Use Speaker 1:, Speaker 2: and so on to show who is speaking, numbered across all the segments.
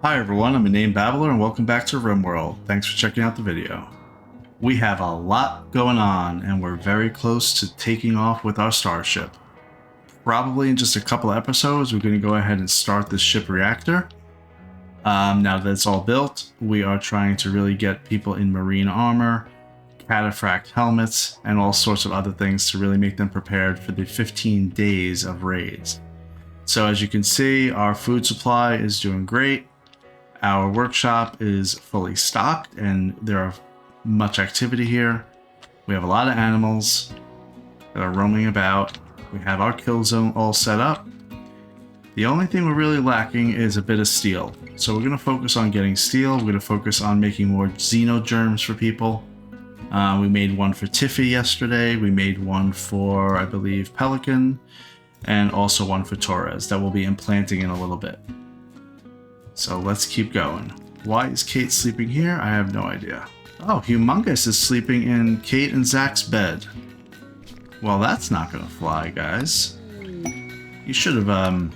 Speaker 1: Hi everyone, I'm Inane Babbler and welcome back to RimWorld. Thanks for checking out the video. We have a lot going on and we're very close to taking off with our starship. Probably in just a couple of episodes, we're going to go ahead and start this ship reactor. Now that it's all built, we are trying to really get people in marine armor, cataphract helmets, and all sorts of other things to really make them prepared for the 15 days of raids. So as you can see, our food supply is doing great. Our workshop is fully stocked and there are much activity here. We have a lot of animals that are roaming about. We have our kill zone all set up. The only thing we're really lacking is a bit of steel. So we're going to focus on getting steel. We're going to focus on making more xenogerms for people. We made one for Tiffy yesterday. We made one for, I believe, Pelican. And also one for Torres that we'll be implanting in a little bit. So let's keep going. Why is Kate sleeping here? I have no idea. Oh, Humongous is sleeping in Kate and Zach's bed. Well, that's not gonna fly, guys. You should have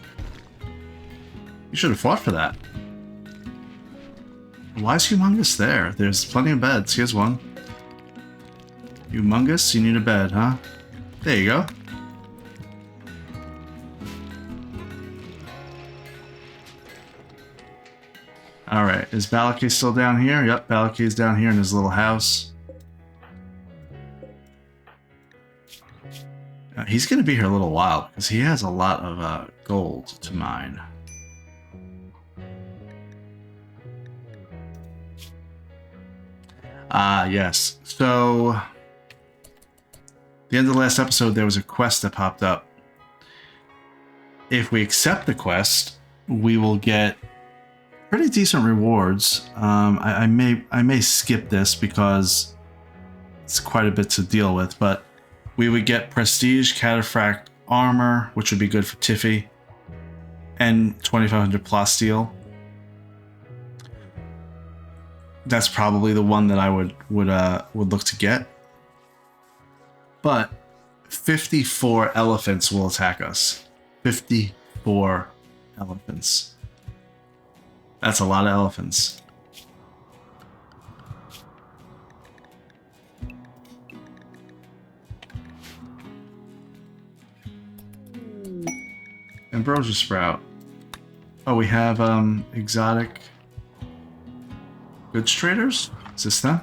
Speaker 1: fought for that. Why is Humongous there? There's plenty of beds. Here's one. Humongous, you need a bed, huh? There you go. Alright, is Balaki still down here? Yep, Balaki's down here in his little house. He's going to be here a little while because he has a lot of gold to mine. Yes. So, the end of the last episode, there was a quest that popped up. If we accept the quest, we will get pretty decent rewards. I may skip this because it's quite a bit to deal with, but we would get prestige cataphract armor, which would be good for Tiffy, and 2500 plasteel. That's probably the one that I would look to get. But 54 elephants will attack us. 54 elephants. That's a lot of elephants. Ambrosia Sprout. Oh, we have exotic goods traders? Is this them?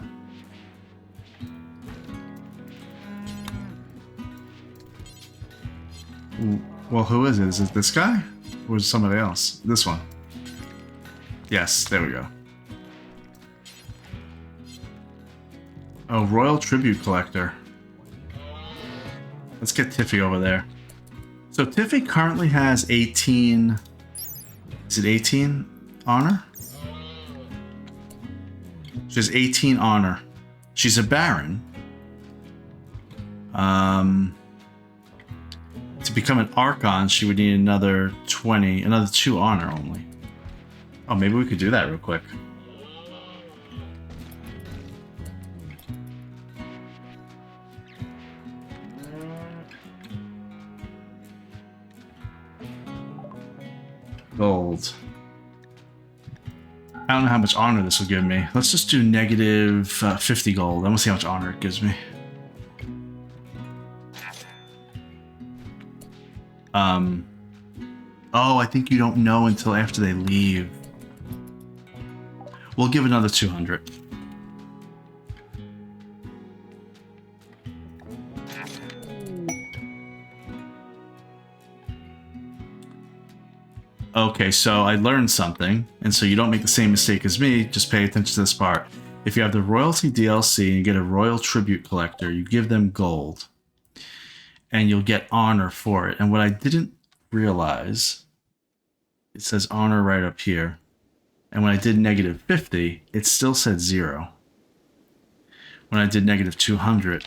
Speaker 1: Well, who is it? Is it this guy? Or is it somebody else? This one. Yes, there we go. Oh, Royal Tribute Collector. Let's get Tiffy over there. So Tiffy currently has 18... Is it 18 honor? She has 18 honor. She's a Baron. To become an Archon, she would need another 20... Another 2 honor only. Oh, maybe we could do that real quick. Gold. I don't know how much honor this will give me. Let's just do negative 50 gold. I'm gonna see how much honor it gives me. Oh, I think you don't know until after they leave. We'll give another 200. Okay, so I learned something, and so you don't make the same mistake as me, just pay attention to this part. If you have the Royalty DLC and you get a Royal Tribute Collector, you give them gold, and you'll get honor for it. And what I didn't realize, it says honor right up here. And when I did negative 50, it still said 0. When I did negative 200,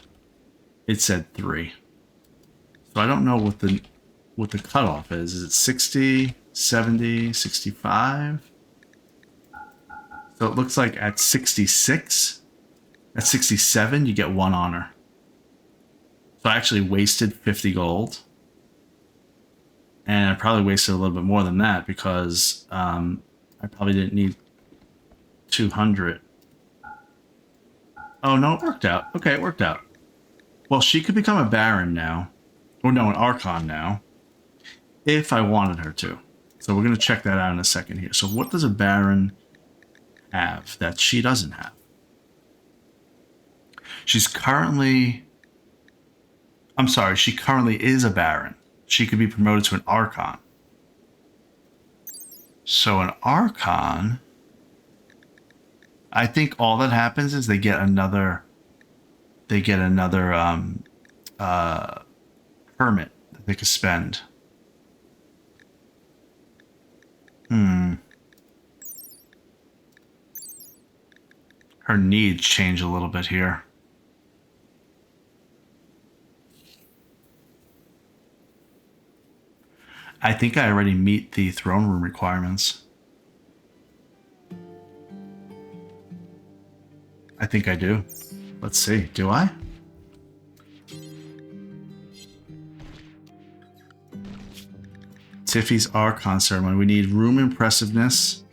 Speaker 1: it said 3. So I don't know what the cutoff is. Is it 60, 70, 65? So it looks like at 66, at 67, you get 1 honor. So I actually wasted 50 gold. And I probably wasted a little bit more than that because I I probably didn't need 200. Oh, no, it worked out. Okay, it worked out. Well, she could become a Baron now. Or no, an Archon now. If I wanted her to. So we're going to check that out in a second here. So what does a Baron have that she doesn't have? She's currently... I'm sorry, she currently is a Baron. She could be promoted to an Archon. So an Archon... I think all that happens is they get another permit that they could spend. Her needs change a little bit here. I think I already meet the throne room requirements. I think I do. Let's see. Do I? Tiffy's Archon ceremony. We need room impressiveness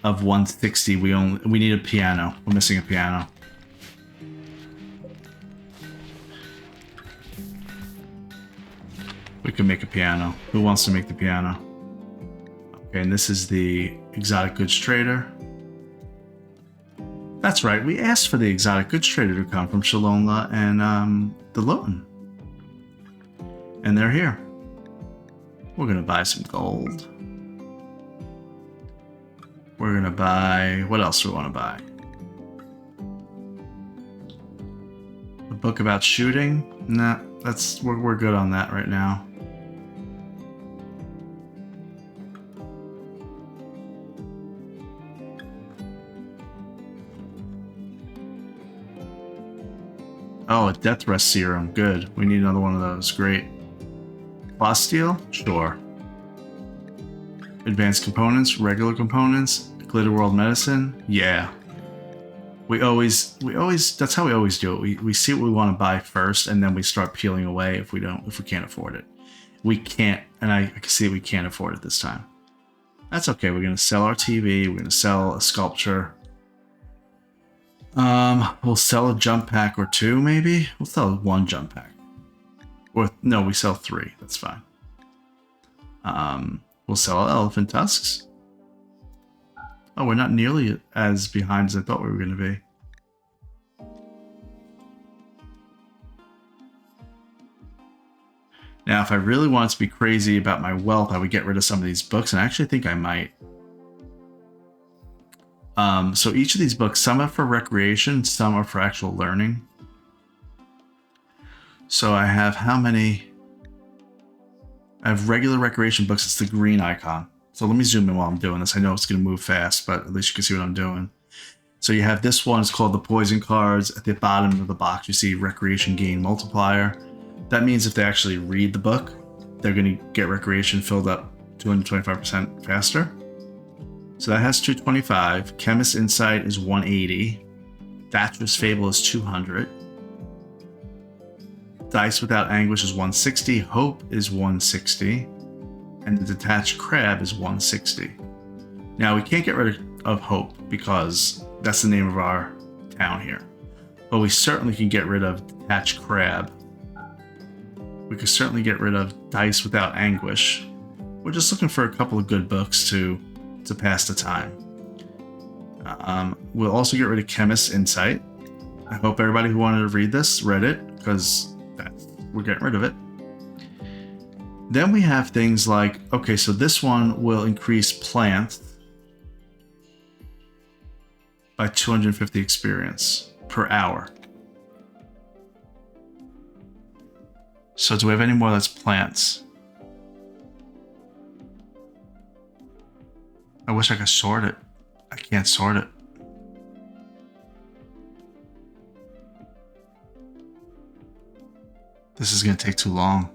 Speaker 1: of 160. We need a piano. We're missing a piano. We can make a piano. Who wants to make the piano? Okay, and this is the exotic goods trader. That's right, we asked for the exotic goods trader to come from Shalonla and the Loten. And they're here. We're gonna buy some gold. We're gonna buy... What else do we want to buy? A book about shooting? Nah, we're good on that right now. Oh, a death rest serum. Good. We need another one of those. Great. Plasteel? Sure. Advanced components, regular components, glitter world medicine. Yeah. We always that's how we always do it. We see what we want to buy first and then we start peeling away if we can't afford it. We can't, and I can see we can't afford it this time. That's okay. We're going to sell our TV, we're going to sell a sculpture. We'll sell a jump pack or two, maybe. We'll sell one jump pack. Or no, we sell 3. That's fine. We'll sell elephant tusks. Oh, we're not nearly as behind as I thought we were going to be. Now, if I really wanted to be crazy about my wealth, I would get rid of some of these books, and I actually think I might. So each of these books, some are for recreation, some are for actual learning. So I have how many? I have regular recreation books. It's the green icon. So let me zoom in while I'm doing this. I know it's going to move fast, but at least you can see what I'm doing. So you have this one. It's called the Poison Cards. At the bottom of the box, you see Recreation Gain Multiplier. That means if they actually read the book, they're going to get recreation filled up 225% faster. So that has 225. Chemist Insight is 180. Thatcher's Fable is 200. Dice Without Anguish is 160. Hope is 160. And the Detached Crab is 160. Now, we can't get rid of Hope because that's the name of our town here. But we certainly can get rid of Detached Crab. We could certainly get rid of Dice Without Anguish. We're just looking for a couple of good books to pass the time. We'll also get rid of Chemist Insight. I hope everybody who wanted to read this read it, because we're getting rid of it. Then we have things like, okay, so this one will increase plant by 250 experience per hour. So do we have any more that's plants? I wish I could sort it. I can't sort it. This is going to take too long.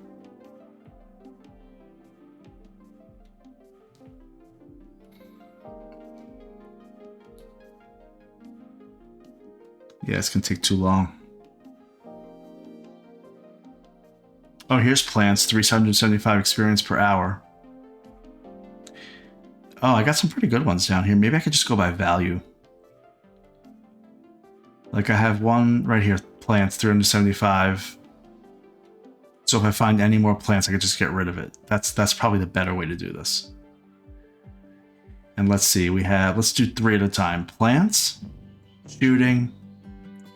Speaker 1: Yeah, it's going to take too long. Oh, here's plants. 375 experience per hour. Oh, I got some pretty good ones down here. Maybe I could just go by value. Like I have one right here, plants, 375. So if I find any more plants, I could just get rid of it. That's probably the better way to do this. And let's see, let's do 3 at a time. Plants, shooting,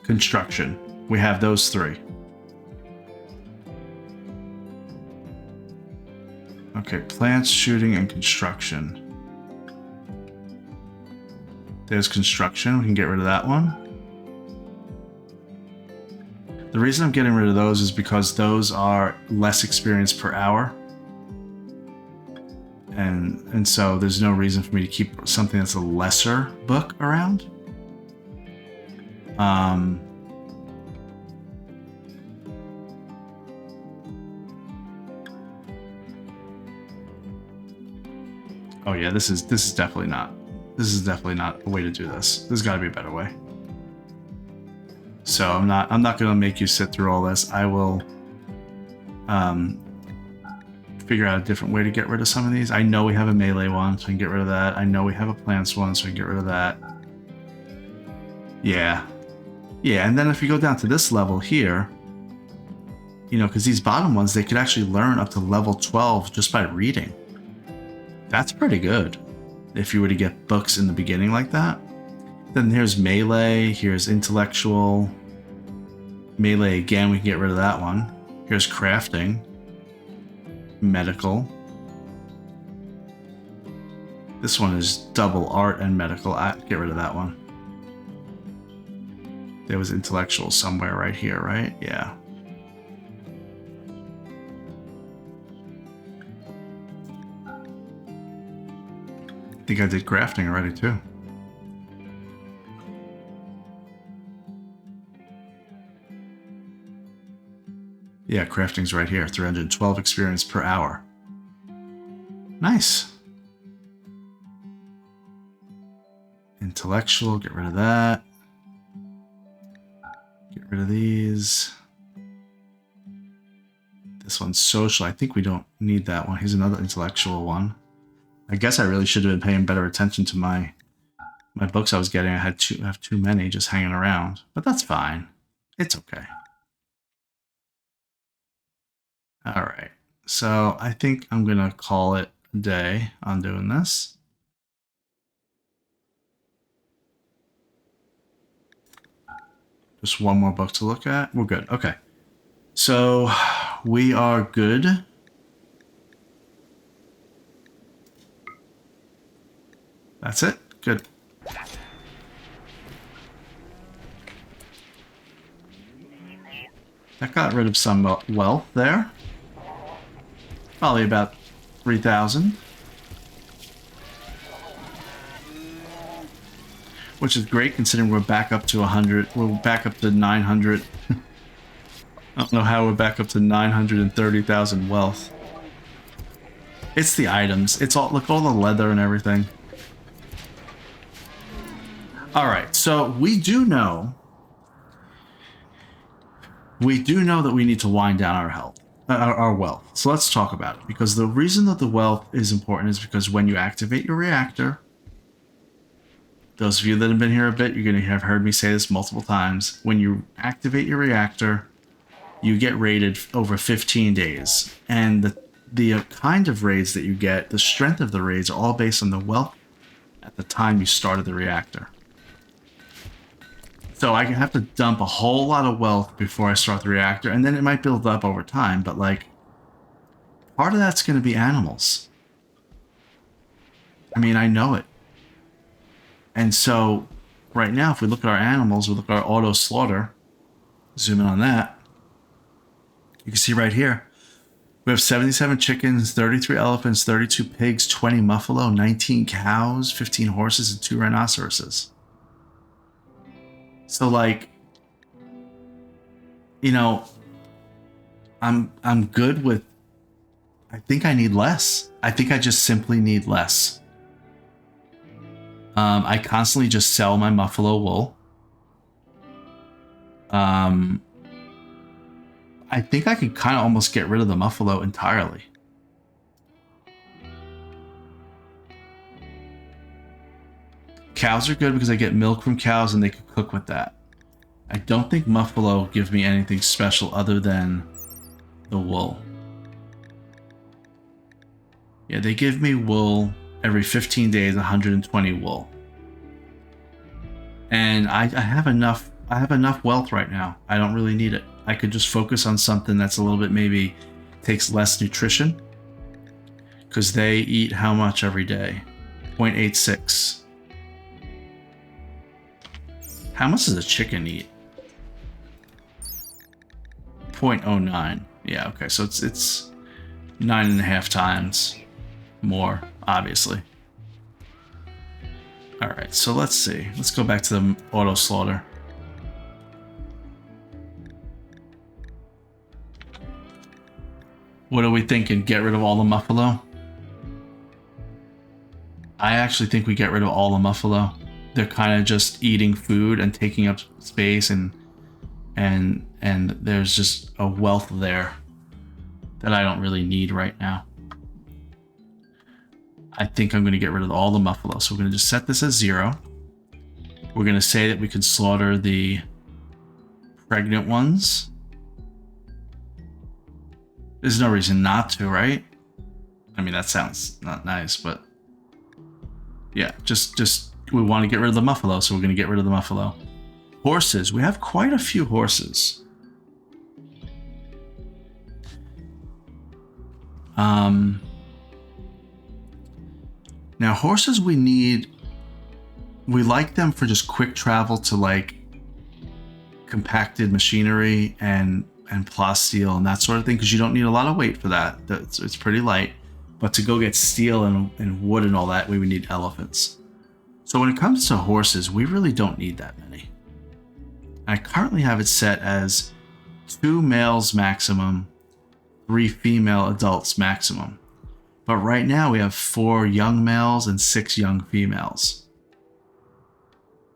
Speaker 1: construction. We have those 3. Okay, plants, shooting, and construction. There's construction. We can get rid of that one. The reason I'm getting rid of those is because those are less experience per hour. And so there's no reason for me to keep something that's a lesser book around. Oh yeah, this is definitely not a way to do this. There's got to be a better way. So I'm not going to make you sit through all this. I will figure out a different way to get rid of some of these. I know we have a melee one, so I can get rid of that. I know we have a plants one, so I can get rid of that. Yeah. Yeah, and then if you go down to this level here, you know, because these bottom ones, they could actually learn up to level 12 just by reading. That's pretty good if you were to get books in the beginning like that. Then here's melee, here's intellectual. Melee again, we can get rid of that one. Here's crafting. Medical. This one is double art and medical. Get rid of that one. There was intellectual somewhere right here, right? Yeah. I think I did crafting already too. Yeah, crafting's right here. 312 experience per hour. Nice. Intellectual, get rid of that. Get rid of these. This one's social. I think we don't need that one. Here's another intellectual one. I guess I really should have been paying better attention to my books I was getting. I have too many just hanging around, but that's fine. It's okay. All right. So I think I'm going to call it a day on doing this. Just one more book to look at. We're good. Okay. So we are good. That's it. Good. That got rid of some wealth there. Probably about 3,000. Which is great considering we're back up to 100. We're back up to 900. I don't know how we're back up to 930,000 wealth. It's the items. It's all, look, all the leather and everything. All right, so we do know that we need to wind down our health, our wealth. So let's talk about it, because the reason that the wealth is important is because when you activate your reactor, those of you that have been here a bit, you're going to have heard me say this multiple times. When you activate your reactor, you get raided over 15 days, and the kind of raids that you get, the strength of the raids, are all based on the wealth at the time you started the reactor. So I have to dump a whole lot of wealth before I start the reactor, and then it might build up over time, but like, part of that's going to be animals. I mean, I know it. And so, right now, if we look at our animals, we look at our auto slaughter, zoom in on that, you can see right here, we have 77 chickens, 33 elephants, 32 pigs, 20 buffalo, 19 cows, 15 horses, and 2 rhinoceroses. So like, you know, I'm good with, I think I need less. I think I just simply need less. I constantly just sell my buffalo wool. I think I could kind of almost get rid of the buffalo entirely. Cows are good because I get milk from cows and they could cook with that. I don't think Muffalo gives me anything special other than the wool. Yeah, they give me wool every 15 days, 120 wool. And I have enough wealth right now. I don't really need it. I could just focus on something that's a little bit maybe takes less nutrition. Because they eat how much every day? 0.86. How much does a chicken eat? 0.09. Yeah, okay, so it's 9.5 times more, obviously. All right, so let's see. Let's go back to the auto slaughter. What are we thinking? Get rid of all the Muffalo? I actually think we get rid of all the Muffalo. They're kind of just eating food and taking up space, and there's just a wealth there that I don't really need right now. I think I'm going to get rid of all the Muffalo. So we're going to just set this as 0. We're going to say that we could slaughter the pregnant ones. There's no reason not to, right? I mean, that sounds not nice, but yeah, just we want to get rid of the Muffalo, so we're going to get rid of the Muffalo. Horses. We have quite a few horses. Now horses we like them for just quick travel to like compacted machinery and plasteel and that sort of thing, because you don't need a lot of weight for that. It's pretty light. But to go get steel and wood and all that, we would need elephants. So when it comes to horses, we really don't need that many. I currently have it set as 2 males maximum, 3 female adults maximum. But right now we have 4 young males and 6 young females.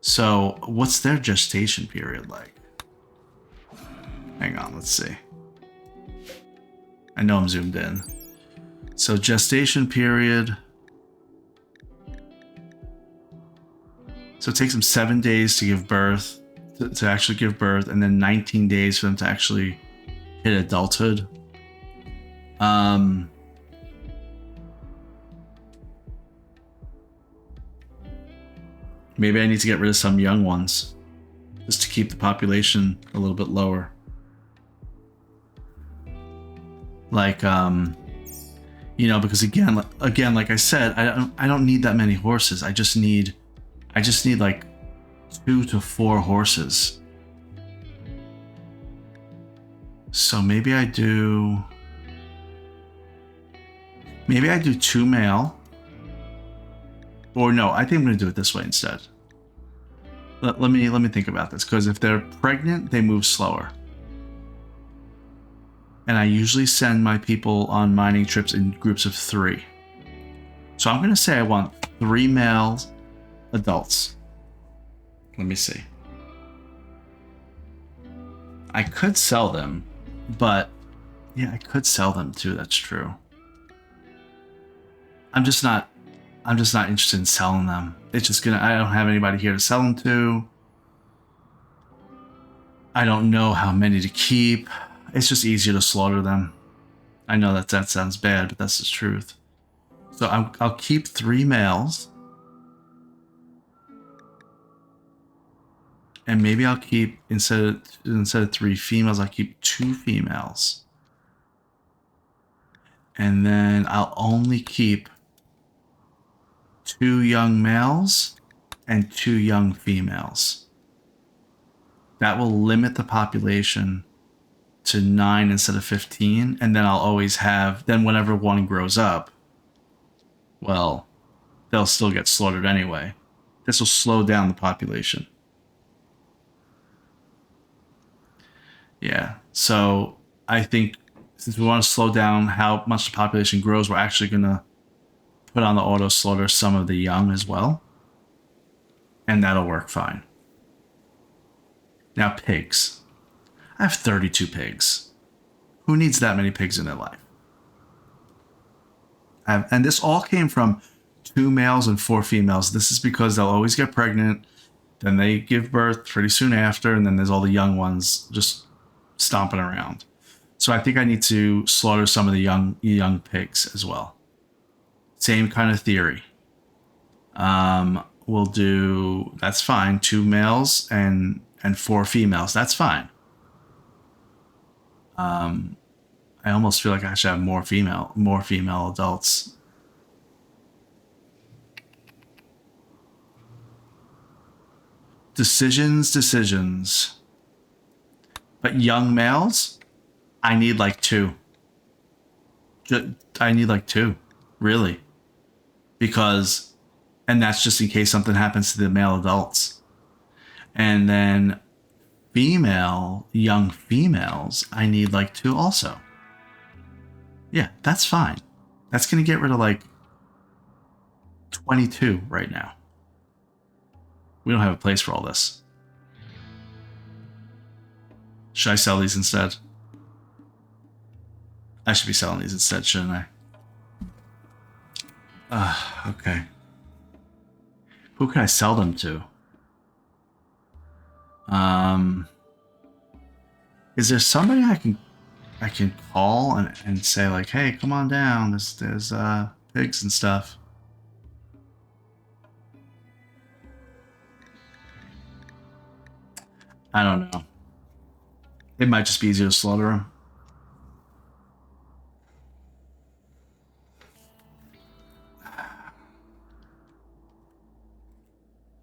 Speaker 1: So what's their gestation period like? Hang on, let's see. I know I'm zoomed in. So gestation period. So it takes them 7 days to give birth, to actually give birth, and then 19 days for them to actually hit adulthood. Maybe I need to get rid of some young ones just to keep the population a little bit lower. Like, because again, like I said, I don't need that many horses. I just need like 2 to 4 horses. So maybe I do 2 male. Or no, I think I'm going to do it this way instead. Let me think about this, because if they're pregnant, they move slower. And I usually send my people on mining trips in groups of 3. So I'm going to say I want 3 male adults. Let me see. I could sell them, but yeah, I could sell them too. That's true. I'm just not interested in selling them. It's just I don't have anybody here to sell them to. I don't know how many to keep. It's just easier to slaughter them. I know that sounds bad, but that's the truth. So I'll keep 3 males. And maybe I'll keep, instead of 3 females, I'll keep 2 females. And then I'll only keep 2 young males and 2 young females. That will limit the population to 9 instead of 15, and then I'll always have, then whenever one grows up, well, they'll still get slaughtered anyway. This will slow down the population. Yeah, so I think since we want to slow down how much the population grows, we're actually going to put on the auto slaughter some of the young as well. And that'll work fine. Now pigs. I have 32 pigs. Who needs that many pigs in their life? And this all came from 2 males and 4 females. This is because they'll always get pregnant, then they give birth pretty soon after, and then there's all the young ones just stomping around. So I think I need to slaughter some of the young pigs as well. Same kind of theory. We'll do, that's fine, 2 males and 4 females. That's fine. I almost feel like I should have more female adults. Decisions. But young males, I need like 2. I need like 2, really. Because, and that's just in case something happens to the male adults. And then young females, I need like 2 also. Yeah, that's fine. That's going to get rid of like 22 right now. We don't have a place for all this. Should I sell these instead? I should be selling these instead, shouldn't I? Okay. Who can I sell them to? Is there somebody I can call and say like, hey, come on down. There's pigs and stuff. I don't know. It might just be easier to slaughter them.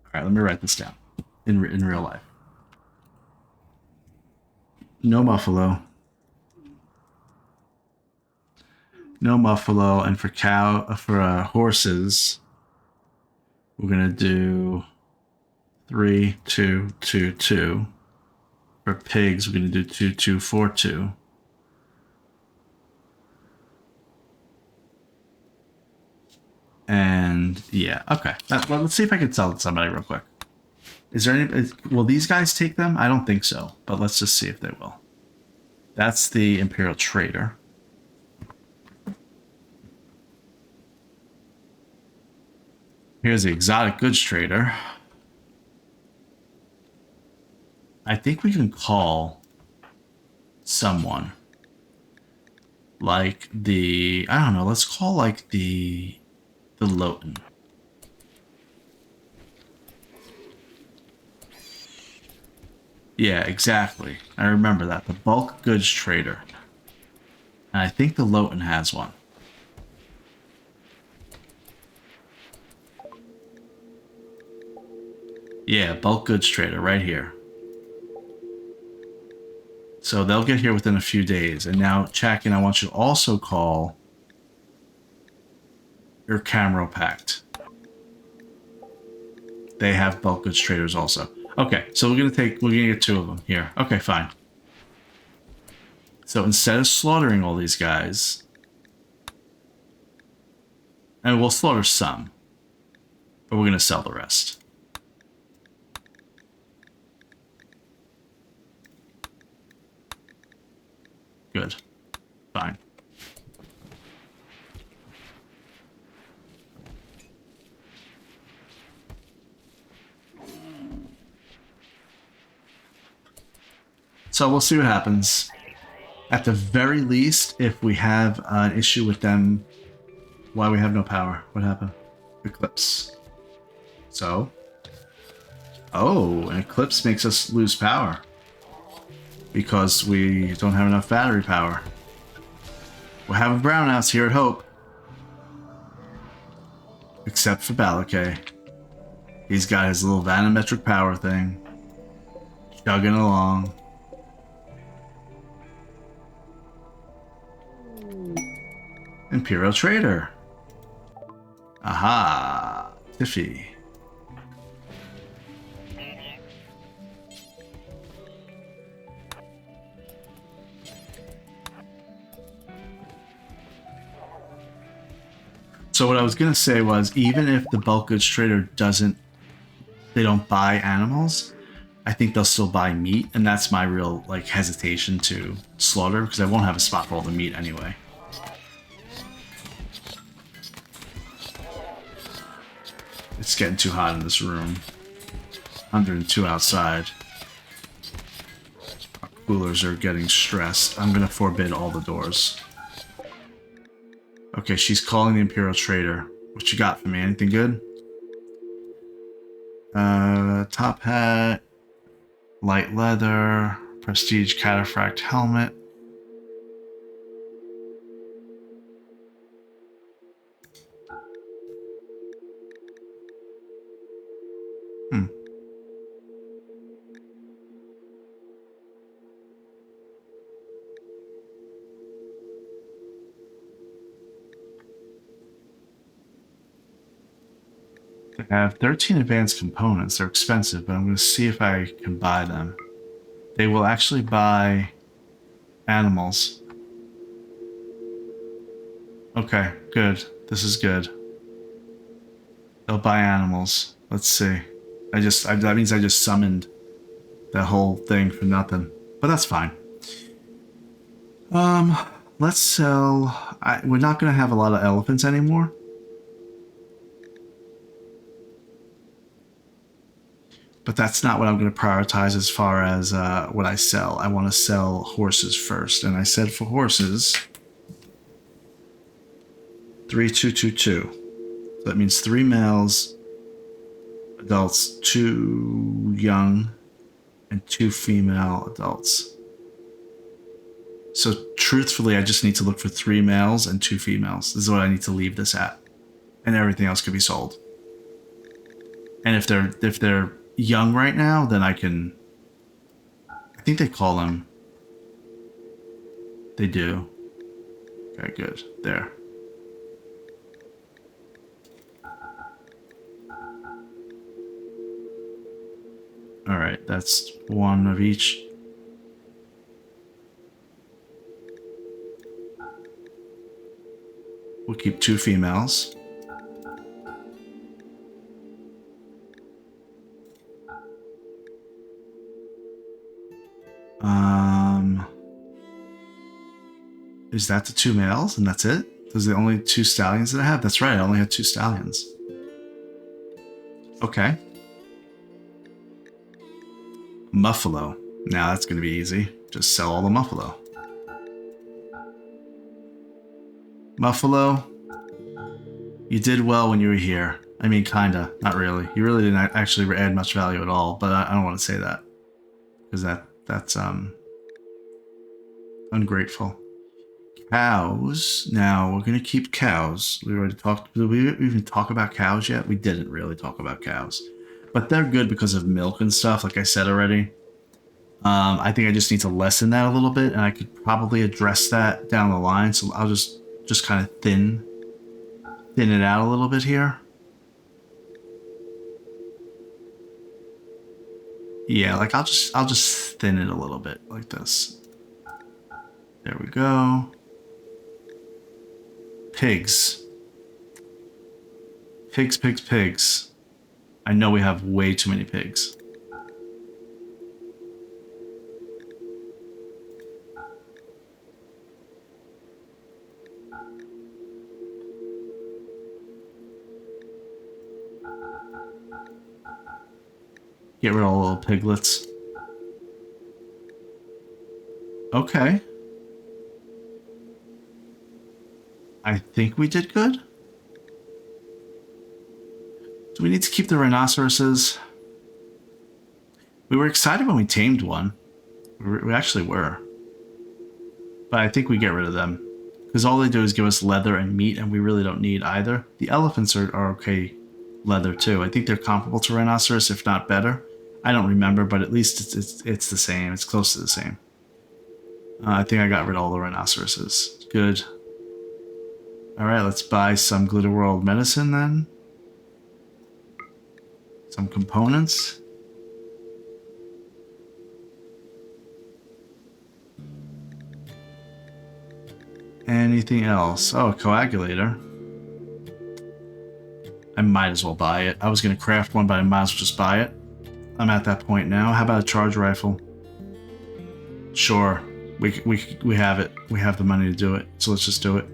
Speaker 1: All right, let me write this down in real life. No buffalo. No buffalo, and for horses, we're gonna do 3, 2, 2, 2. For pigs, we're gonna do 2, 2, 4, 2. And yeah, okay. Well, let's see if I can sell it to somebody real quick. Is there any? Will these guys take them? I don't think so, but let's just see if they will. That's the Imperial Trader. Here's the Exotic Goods Trader. I think we can call someone like the, I don't know, let's call like the Loten. Yeah, exactly. I remember that. The Bulk Goods Trader. And I think the Loten has one. Yeah, Bulk Goods Trader right here. So they'll get here within a few days. And now, Chakin, I want you to also call your Camero Pact. They have Bulk Goods Traders also. Okay, so we're gonna get 2 of them here. Okay, fine. So instead of slaughtering all these guys, and we'll slaughter some, but we're gonna sell the rest. Good. Fine. So we'll see what happens. At the very least, if we have an issue with them, why we have no power? What happened? Eclipse. So? Oh, an eclipse makes us lose power. Because we don't have enough battery power. We're having brownouts here at Hope. Except for Balakay. He's got his little vanometric power thing. Chugging along. Imperial Trader. Aha. Tiffy. So what I was going to say was, even if the Bulk Goods Trader they don't buy animals, I think they'll still buy meat, and that's my real hesitation to slaughter, because I won't have a spot for all the meat anyway. It's getting too hot in this room. 102 outside. Our coolers are getting stressed. I'm gonna forbid all the doors. Okay, she's calling the Imperial Trader. What you got for me? Anything good? Top hat, light leather, prestige cataphract helmet. I have 13 advanced components. They're expensive, but I'm going to see if I can buy them. They will actually buy animals. Okay, good. This is good. They'll buy animals. Let's see. That means I just summoned that whole thing for nothing. But that's fine. Let's sell... we're not going to have a lot of elephants anymore. But that's not what I'm going to prioritize as far as what I sell. I want to sell horses first. And I said for horses, 3222. So that means 3 males, adults, 2 young, and 2 female adults. So truthfully, I just need to look for 3 males and 2 females. This is what I need to leave this at. And everything else could be sold. And if they're young right now, then I can... I think they call them... They do. Okay, good. There. Alright, that's 1 of each. We'll keep 2 females. Is that the 2 males and that's it? Those are the only 2 stallions that I have? That's right, I only had 2 stallions. Okay. Muffalo. Now that's going to be easy. Just sell all the Muffalo. Muffalo, you did well when you were here. I mean, kinda. Not really. You really didn't actually add much value at all, but I don't want to say that. Because that's ungrateful. Cows. Now, we're going to keep cows. We already talked... Did we even talk about cows yet? We didn't really talk about cows. But they're good because of milk and stuff, like I said already. I think I just need to lessen that a little bit, and I could probably address that down the line. So I'll just kind of thin it out a little bit here. Yeah, like I'll just thin it a little bit like this. There we go. Pigs. Pigs. I know we have way too many pigs. Get rid of all the little piglets. Okay. I think we did good. Do we need to keep the rhinoceroses? We were excited when we tamed one. We actually were. But I think we get rid of them. Because all they do is give us leather and meat, and we really don't need either. The elephants are okay leather too. I think they're comparable to rhinoceros, if not better. I don't remember, but at least it's the same. It's close to the same. I think I got rid of all the rhinoceroses. Good. Alright, let's buy some Glitter World medicine then. Some components. Anything else? Oh, a coagulator. I might as well buy it. I was going to craft one, but I might as well just buy it. I'm at that point now. How about a charge rifle? Sure. We have it. We have the money to do it. So let's just do it.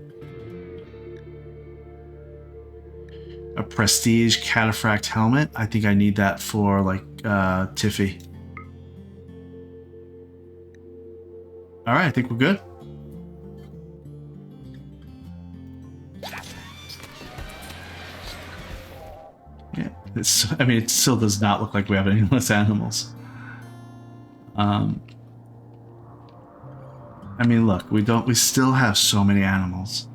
Speaker 1: A prestige cataphract helmet. I think I need that for like Tiffy. All right, I think we're good. Yeah, I mean, it still does not look like we have any less animals. I mean, look, we still have so many animals.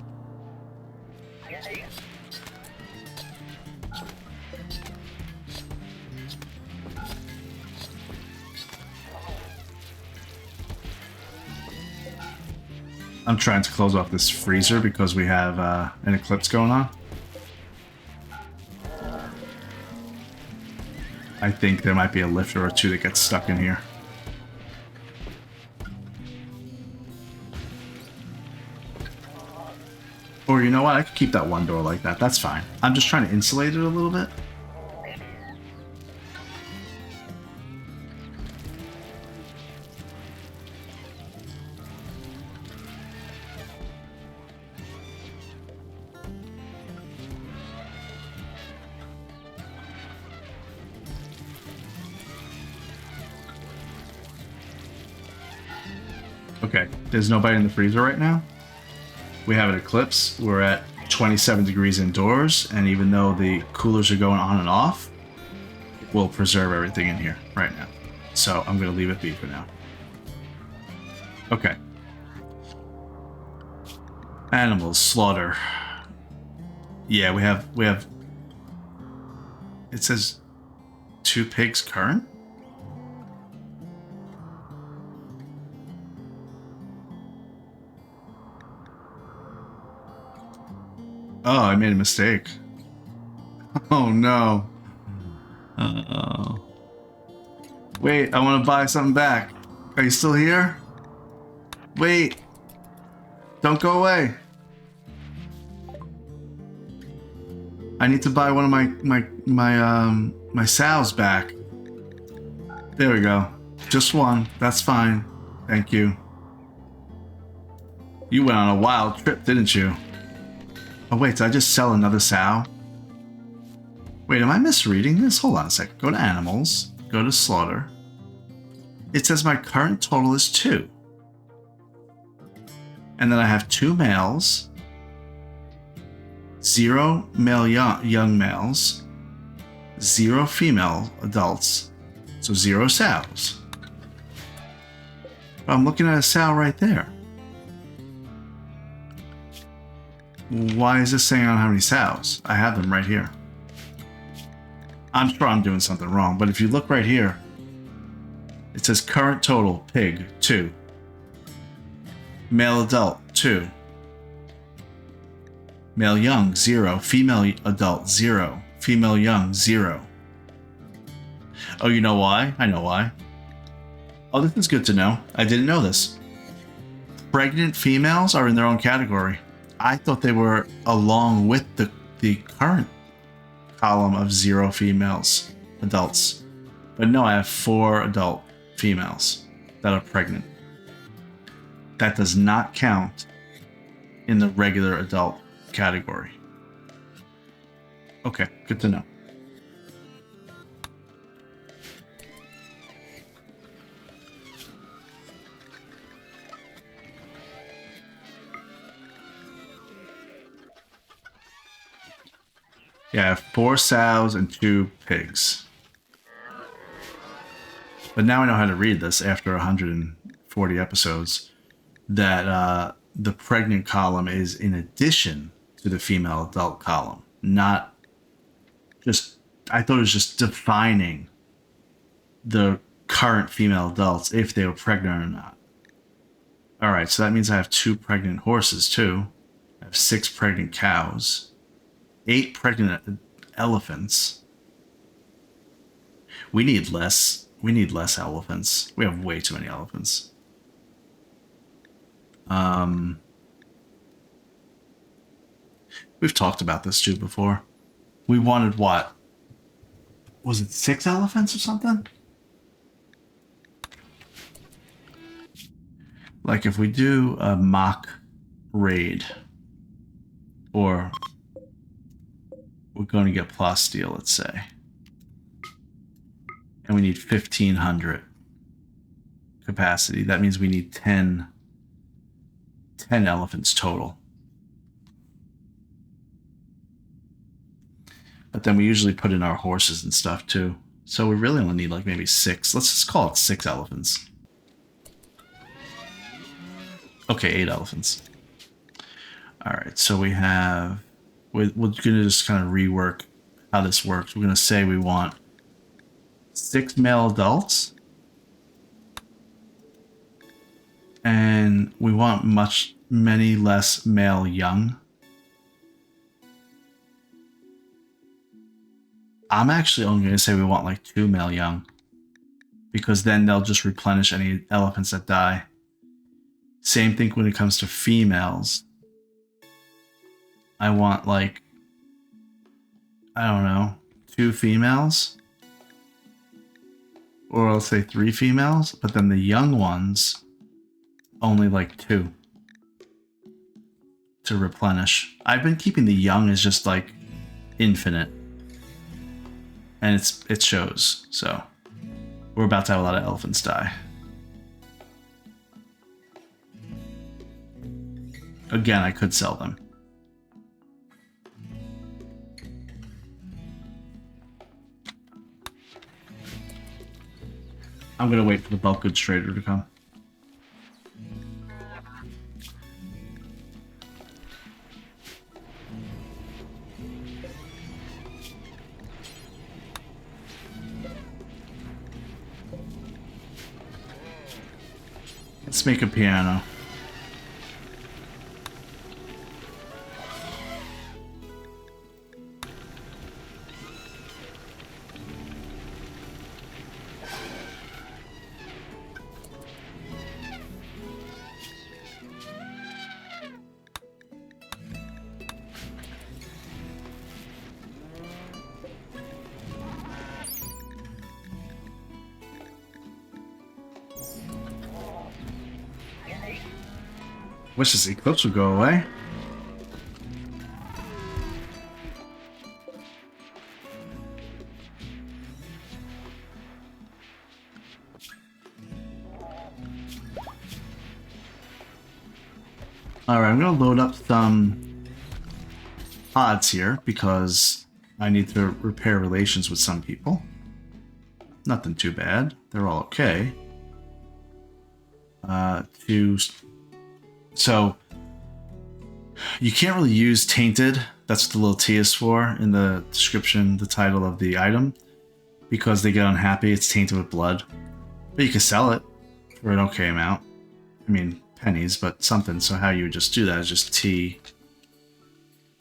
Speaker 1: I'm trying to close off this freezer because we have an eclipse going on. I think there might be a lifter or two that gets stuck in here. Or you know what? I could keep that one door like that. That's fine. I'm just trying to insulate it a little bit. Okay, there's nobody in the freezer right now. We have an eclipse. We're at 27 degrees indoors, and even though the coolers are going on and off, we'll preserve everything in here right now. So I'm going to leave it be for now. Okay. Animals, slaughter. Yeah, we have. It says 2 pigs current. Oh, I made a mistake. Oh no. Uh-oh. Wait, I want to buy something back. Are you still here? Wait. Don't go away. I need to buy one of my sows back. There we go. Just one. That's fine. Thank you. You went on a wild trip, didn't you? Oh wait, did I just sell another sow? Wait, am I misreading this? Hold on a second. Go to animals. Go to slaughter. It says my current total is 2. And then I have 2 males, 0 male young males, 0 female adults, so 0 sows. But I'm looking at a sow right there. Why is this saying I don't have any sows? I have them right here. I'm sure I'm doing something wrong, but if you look right here, it says current total, pig, 2. Male adult, 2. Male young, 0. Female adult, 0. Female young, 0. Oh, you know why? I know why. Oh, this is good to know. I didn't know this. Pregnant females are in their own category. I thought they were along with the current column of 0 females, adults. But no, I have 4 adult females that are pregnant. That does not count in the regular adult category. Okay, good to know. Yeah, I have 4 sows and 2 pigs. But now I know how to read this after 140 episodes, that the pregnant column is in addition to the female adult column, not just, I thought it was just defining the current female adults if they were pregnant or not. All right, so that means I have 2 pregnant horses too. I have 6 pregnant cows. 8 pregnant elephants. We need less. We need less elephants. We have way too many elephants. We've talked about this too before. We wanted what? Was it 6 elephants or something? Like if we do a mock raid or we're going to get plasteel, let's say. And we need 1,500 capacity. That means we need 10 elephants total. But then we usually put in our horses and stuff too. So we really only need like maybe 6. Let's just call it 6 elephants. Okay, 8 elephants. Alright, so we have... We're going to just kind of rework how this works. We're going to say we want 6 male adults. And we want many less male young. I'm actually only going to say we want like 2 male young. Because then they'll just replenish any elephants that die. Same thing when it comes to females. I want like, I don't know, 2 females. Or I'll say 3 females. But then the young ones, only like 2. To replenish. I've been keeping the young as just like infinite. And it shows, so we're about to have a lot of elephants die. Again, I could sell them. I'm gonna wait for the bulk goods trader to come. Let's make a piano. Wish this eclipse would go away. Alright, I'm going to load up some pods here because I need to repair relations with some people. Nothing too bad. They're all okay. So, you can't really use Tainted, that's what the little T is for in the description, the title of the item, because they get unhappy, it's tainted with blood. But you can sell it for an okay amount. I mean, pennies, but something. So how you would just do that is just T,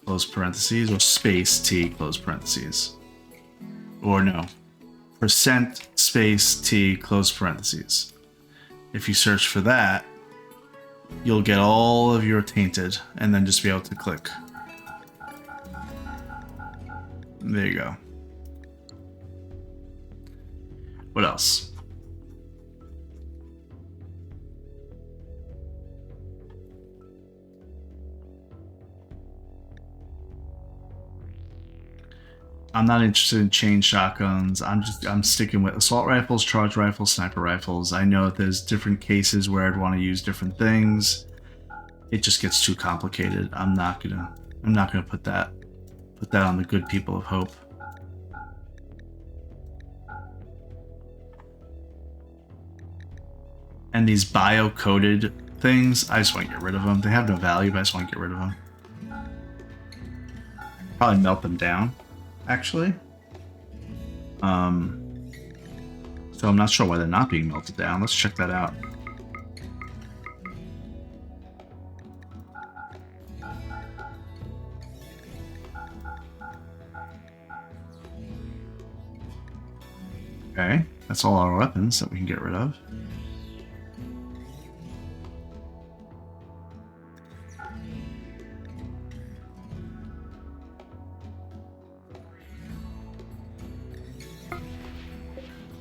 Speaker 1: close parentheses, or space T, close parentheses. Or no, percent space T, close parentheses. If you search for that, you'll get all of your tainted and then just be able to click. There you go. What else? I'm not interested in chain shotguns. I'm sticking with assault rifles, charge rifles, sniper rifles. I know there's different cases where I'd want to use different things. It just gets too complicated. I'm not gonna put that on the good people of Hope. And these bio-coded things, I just want to get rid of them. They have no value, but I just want to get rid of them. Probably melt them down, actually. So I'm not sure why they're not being melted down. Let's check that out. Okay, that's all our weapons that we can get rid of.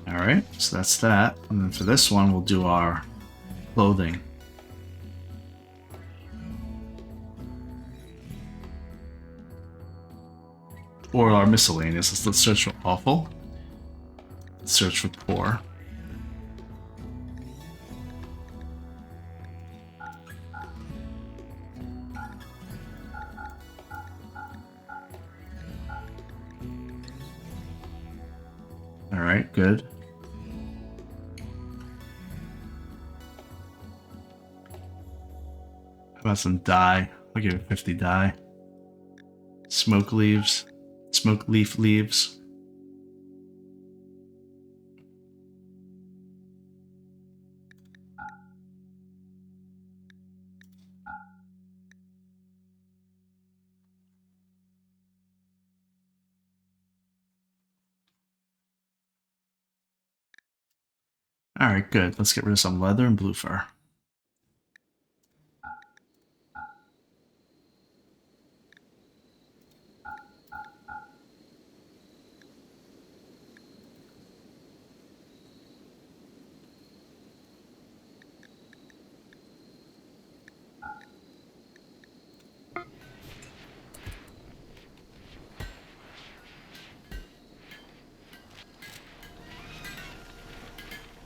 Speaker 1: Alright, so that's that. And then for this one, we'll do our clothing. Or our miscellaneous. Let's search for awful. Let's search for poor. All right, good. How about some dye? I'll give it 50 dye. Smoke leaves. Smoke leaf leaves. All right, good. Let's get rid of some leather and blue fur.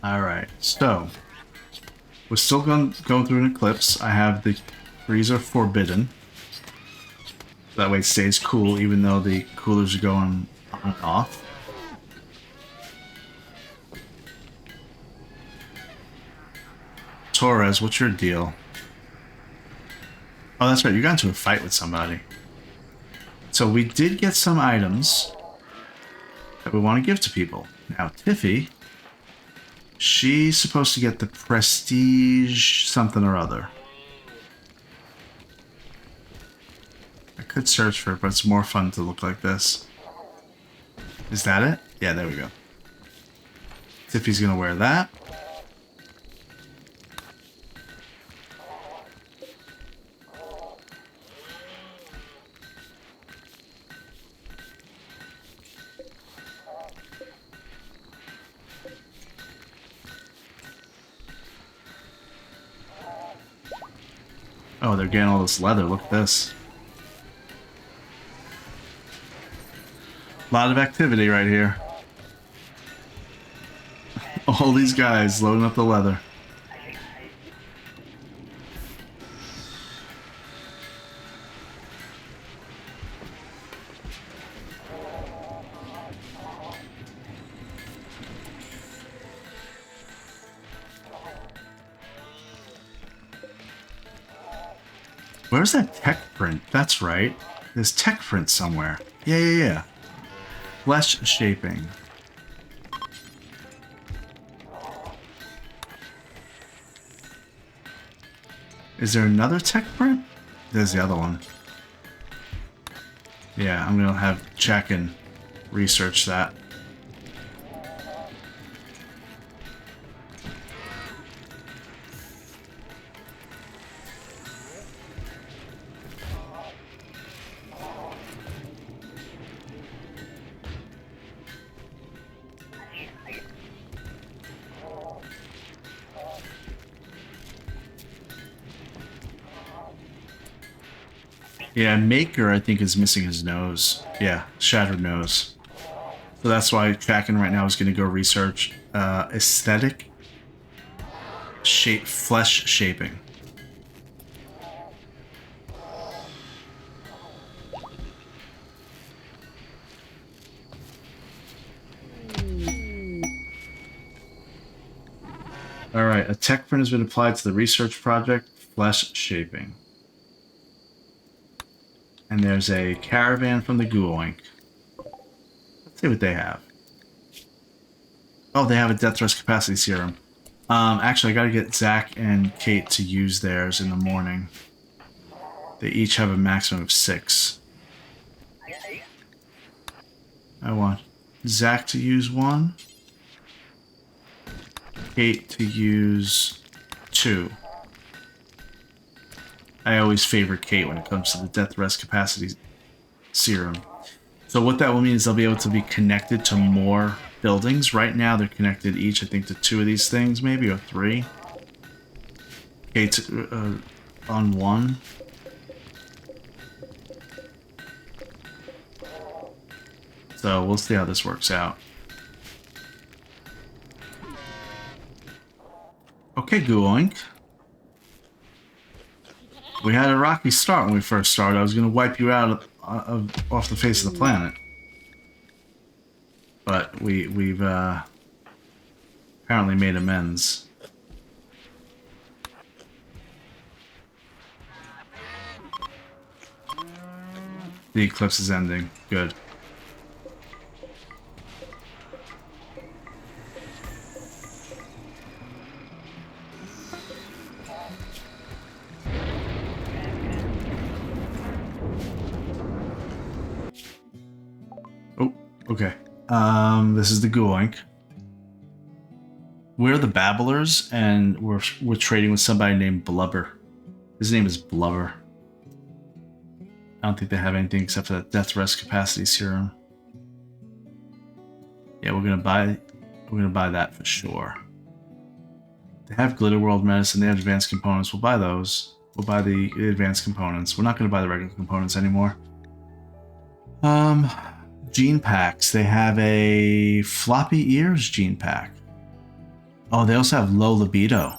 Speaker 1: All right, so we're still going through an eclipse. I have the freezer forbidden. That way it stays cool even though the coolers are going on and off. Torres, what's your deal? Oh, that's right. You got into a fight with somebody. So we did get some items that we want to give to people. Now, Tiffy, she's supposed to get the prestige something or other. I could search for it, but it's more fun to look like this. Is that it? Yeah, there we go. Tiffy's gonna wear that. Oh, they're getting all this leather. Look at this. A lot of activity right here. All these guys loading up the leather. Where's that tech print? That's right. There's tech print somewhere. Yeah. Flesh shaping. Is there another tech print? There's the other one. Yeah, I'm gonna have Chakin research that. Yeah, Maker, I think, is missing his nose. Yeah, shattered nose. So that's why Chakin right now is going to go research aesthetic shape, flesh shaping. All right, a tech print has been applied to the research project, flesh shaping. And there's a caravan from the Gooink. Let's see what they have. Oh, they have a death thrust capacity serum. Actually, I gotta get Zach and Kate to use theirs in the morning. They each have a maximum of 6. I want Zach to use 1. Kate to use 2. I always favor Kate when it comes to the death rest capacity serum. So what that will mean is they'll be able to be connected to more buildings. Right now they're connected each, I think, to 2 of these things, maybe, or 3. Kate's on 1. So we'll see how this works out. Okay, Gooink. We had a rocky start when we first started. I was going to wipe you out off the face of the planet. But we've apparently made amends. The eclipse is ending. Good. Oh, okay. This is the Gooink. We're the Babblers, and we're trading with somebody named Blubber. His name is Blubber. I don't think they have anything except for that death rest capacity serum. Yeah, we're gonna buy that for sure. They have Glitter World medicine, they have advanced components. We'll buy those. We'll buy the advanced components. We're not gonna buy the regular components anymore. Gene packs. They have a floppy ears gene pack. Oh, they also have low libido.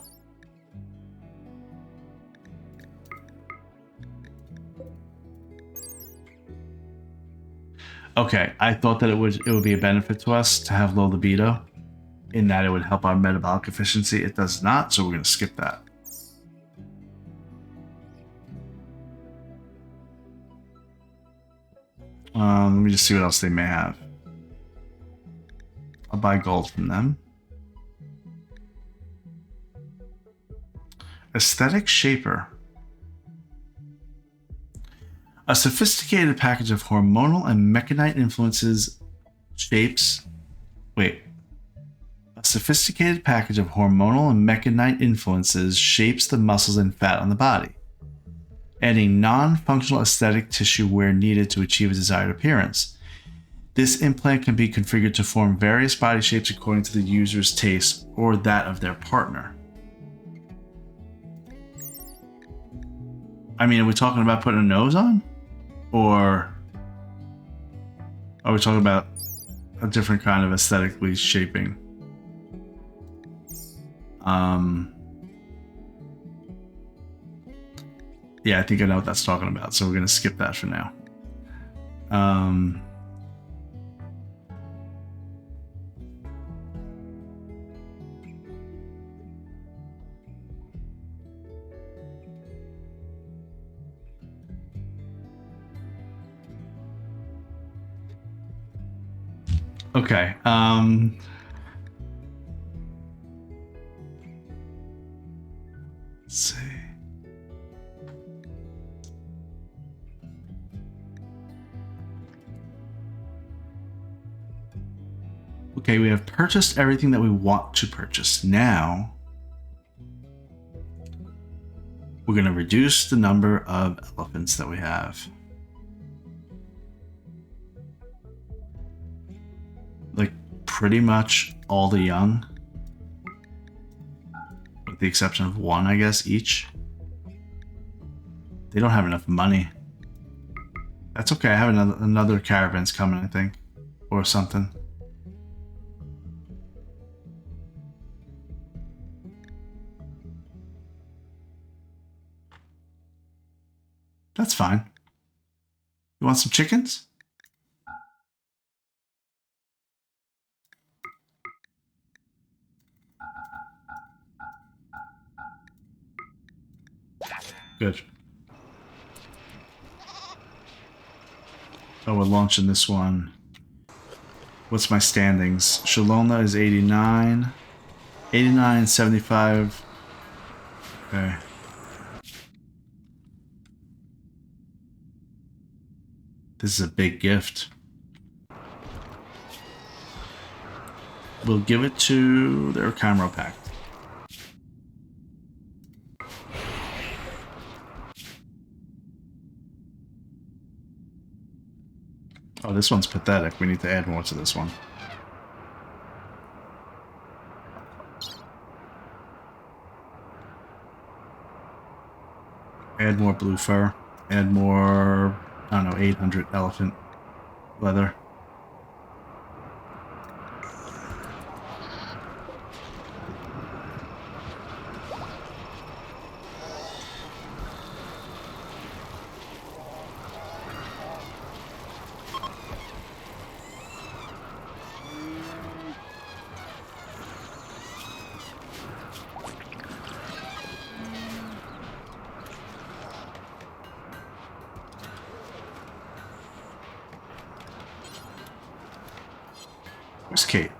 Speaker 1: Okay, I thought that it would be a benefit to us to have low libido, in that it would help our metabolic efficiency. It does not, so we're going to skip that. Let me just see what else they may have. I'll buy gold from them. Aesthetic Shaper. A sophisticated package of hormonal and mechanite influences shapes. Wait. A sophisticated package of hormonal and mechanite influences shapes the muscles and fat on the body, adding non-functional aesthetic tissue where needed to achieve a desired appearance. This implant can be configured to form various body shapes according to the user's taste or that of their partner. I mean, are we talking about putting a nose on? Or are we talking about a different kind of aesthetically shaping? Yeah, I think I know what that's talking about, so we're going to skip that for now. Okay. Let's see. Okay, we have purchased everything that we want to purchase. Now, we're going to reduce the number of elephants that we have. Like, pretty much all the young. With the exception of one, I guess, each. They don't have enough money. That's okay, I have another caravan's coming, I think. Or something. That's fine. You want some chickens? Good. Oh, we're launching this one. What's my standings? Shalona is 89. 89, 75. Okay. This is a big gift. We'll give it to their Chimera Pact. Oh, this one's pathetic. We need to add more to this one. Add more blue fur. Add more, I don't know, 800 elephant leather. Where's Kate?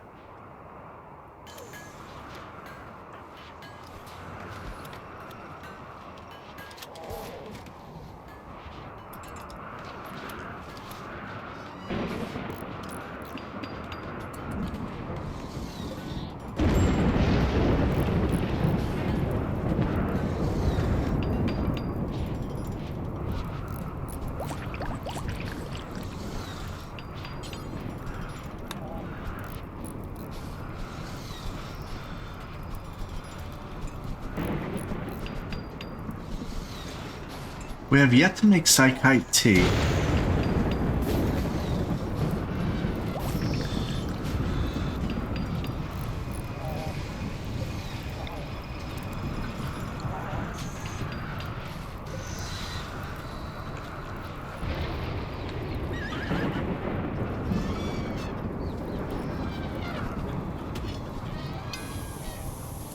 Speaker 1: We have yet to make Psychite tea.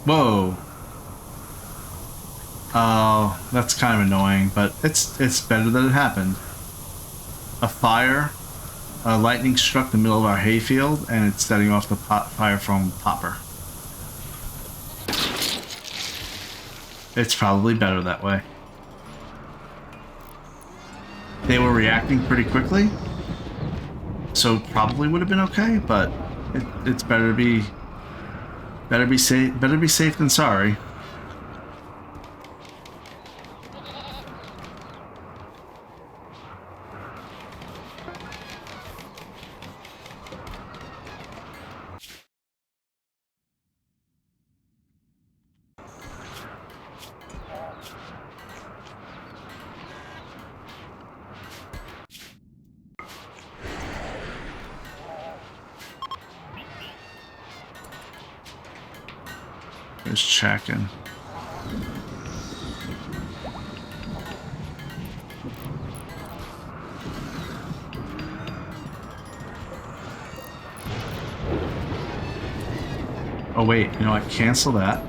Speaker 1: Whoa. Oh, that's kind of annoying, but it's better that it happened. A lightning struck the middle of our hayfield, and it's setting off the fire foam popper. It's probably better that way. They were reacting pretty quickly, so probably would have been okay, but it's better to be safe than sorry. Just checking. Oh wait, you know what? Cancel that.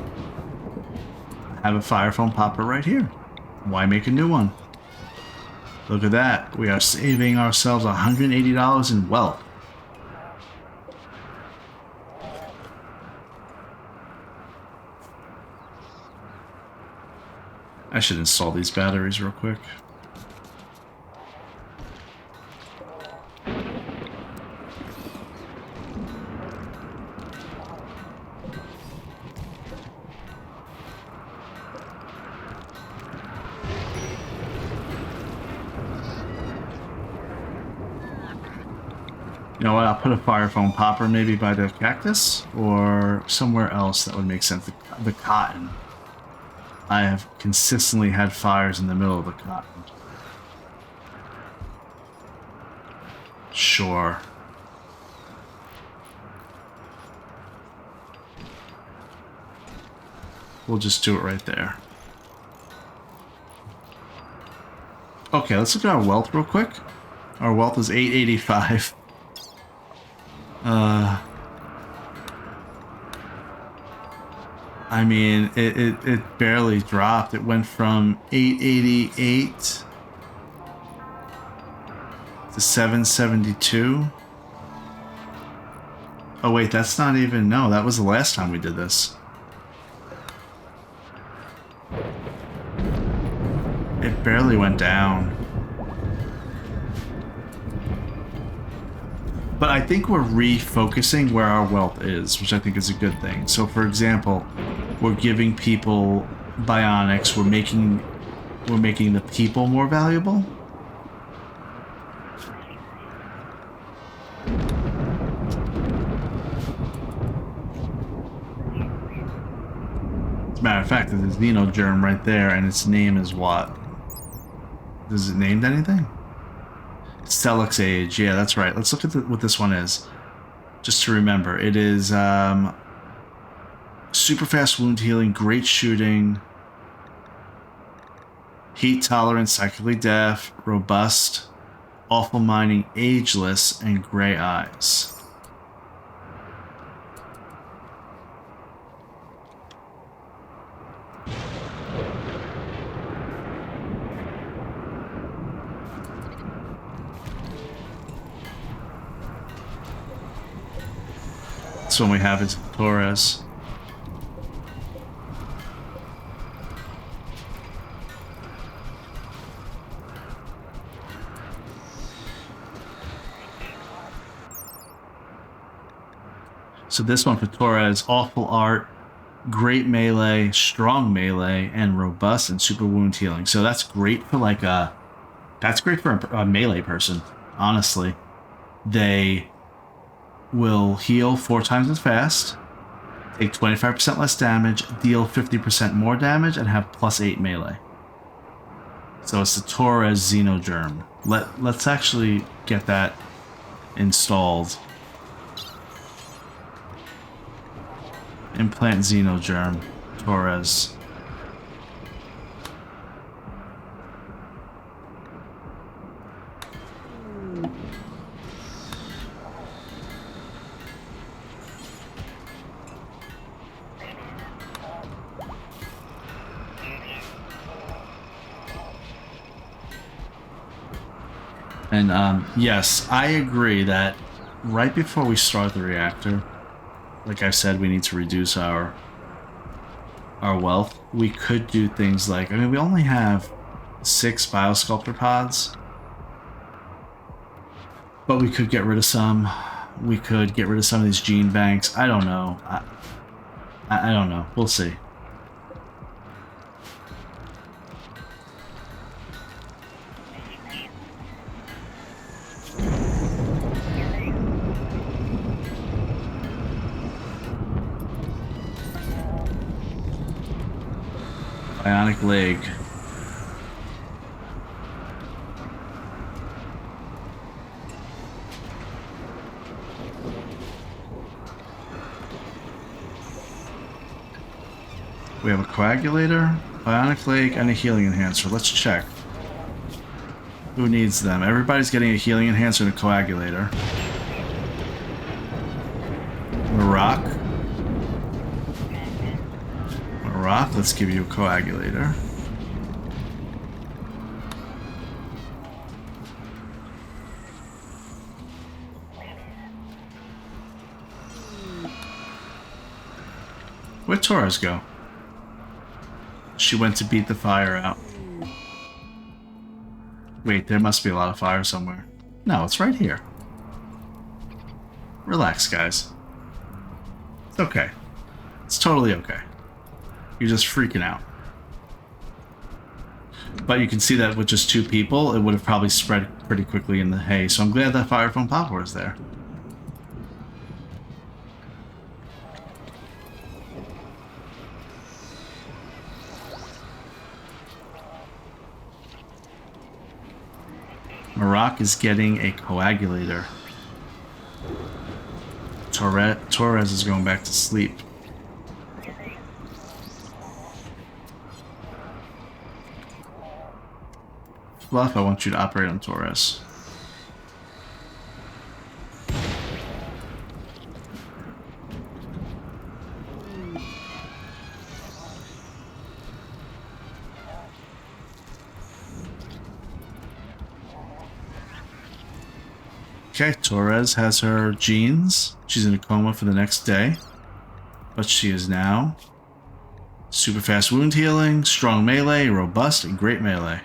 Speaker 1: I have a fire foam popper right here. Why make a new one? Look at that. We are saving ourselves $180 in wealth. I should install these batteries real quick. You know what, I'll put a fire foam popper maybe by the cactus or somewhere else that would make sense. The cotton. I have consistently had fires in the middle of the cotton. Sure. We'll just do it right there. Okay, let's look at our wealth real quick. Our wealth is 885. I mean, it barely dropped. It went from 888 to 772. Oh wait, that's not even, no, that was the last time we did this. It barely went down. But I think we're refocusing where our wealth is, which I think is a good thing. So for example, we're giving people bionics, we're making the people more valuable. As a matter of fact, there's a Xenogerm right there, and its name is what? Is it named anything? Stellax Age, yeah, that's right. Let's look at what this one is, just to remember. It is super fast wound healing, great shooting, heat tolerant, psychically deaf, robust, awful mining, ageless, and gray eyes. next one we have is Torres. So this one for Torres, awful art, great melee, strong melee, and robust and super wound healing. So that's great for like that's great for a melee person, honestly. They will heal 4 times as fast, take 25% less damage, deal 50% more damage, and have +8 melee. So it's the Torres Xenogerm. Let's actually get that installed. Implant Xenogerm, Torres. And yes, I agree that right before we start the reactor, like I said, we need to reduce our wealth. We could do things like, I mean, we only have 6 Biosculptor pods, but we could get rid of some. We could get rid of some of these gene banks. I don't know. I don't know. We'll see. Bionic leg. We have a coagulator, bionic leg, and a healing enhancer. Let's check. Who needs them? Everybody's getting a healing enhancer and a coagulator. Marak. Marak, let's give you a coagulator. Where'd Torres go? She went to beat the fire out. Wait, there must be a lot of fire somewhere. No, it's right here. Relax, guys. It's okay. It's totally okay. You're just freaking out. But you can see that with just 2 people, it would have probably spread pretty quickly in the hay. So I'm glad that Fire Foam Popper is there. Marak is getting a coagulator. Torres is going back to sleep. Fluff, I want you to operate on Torres. Okay, Torres has her genes. She's in a coma for the next day. But she is now super fast wound healing, strong melee, robust, and great melee.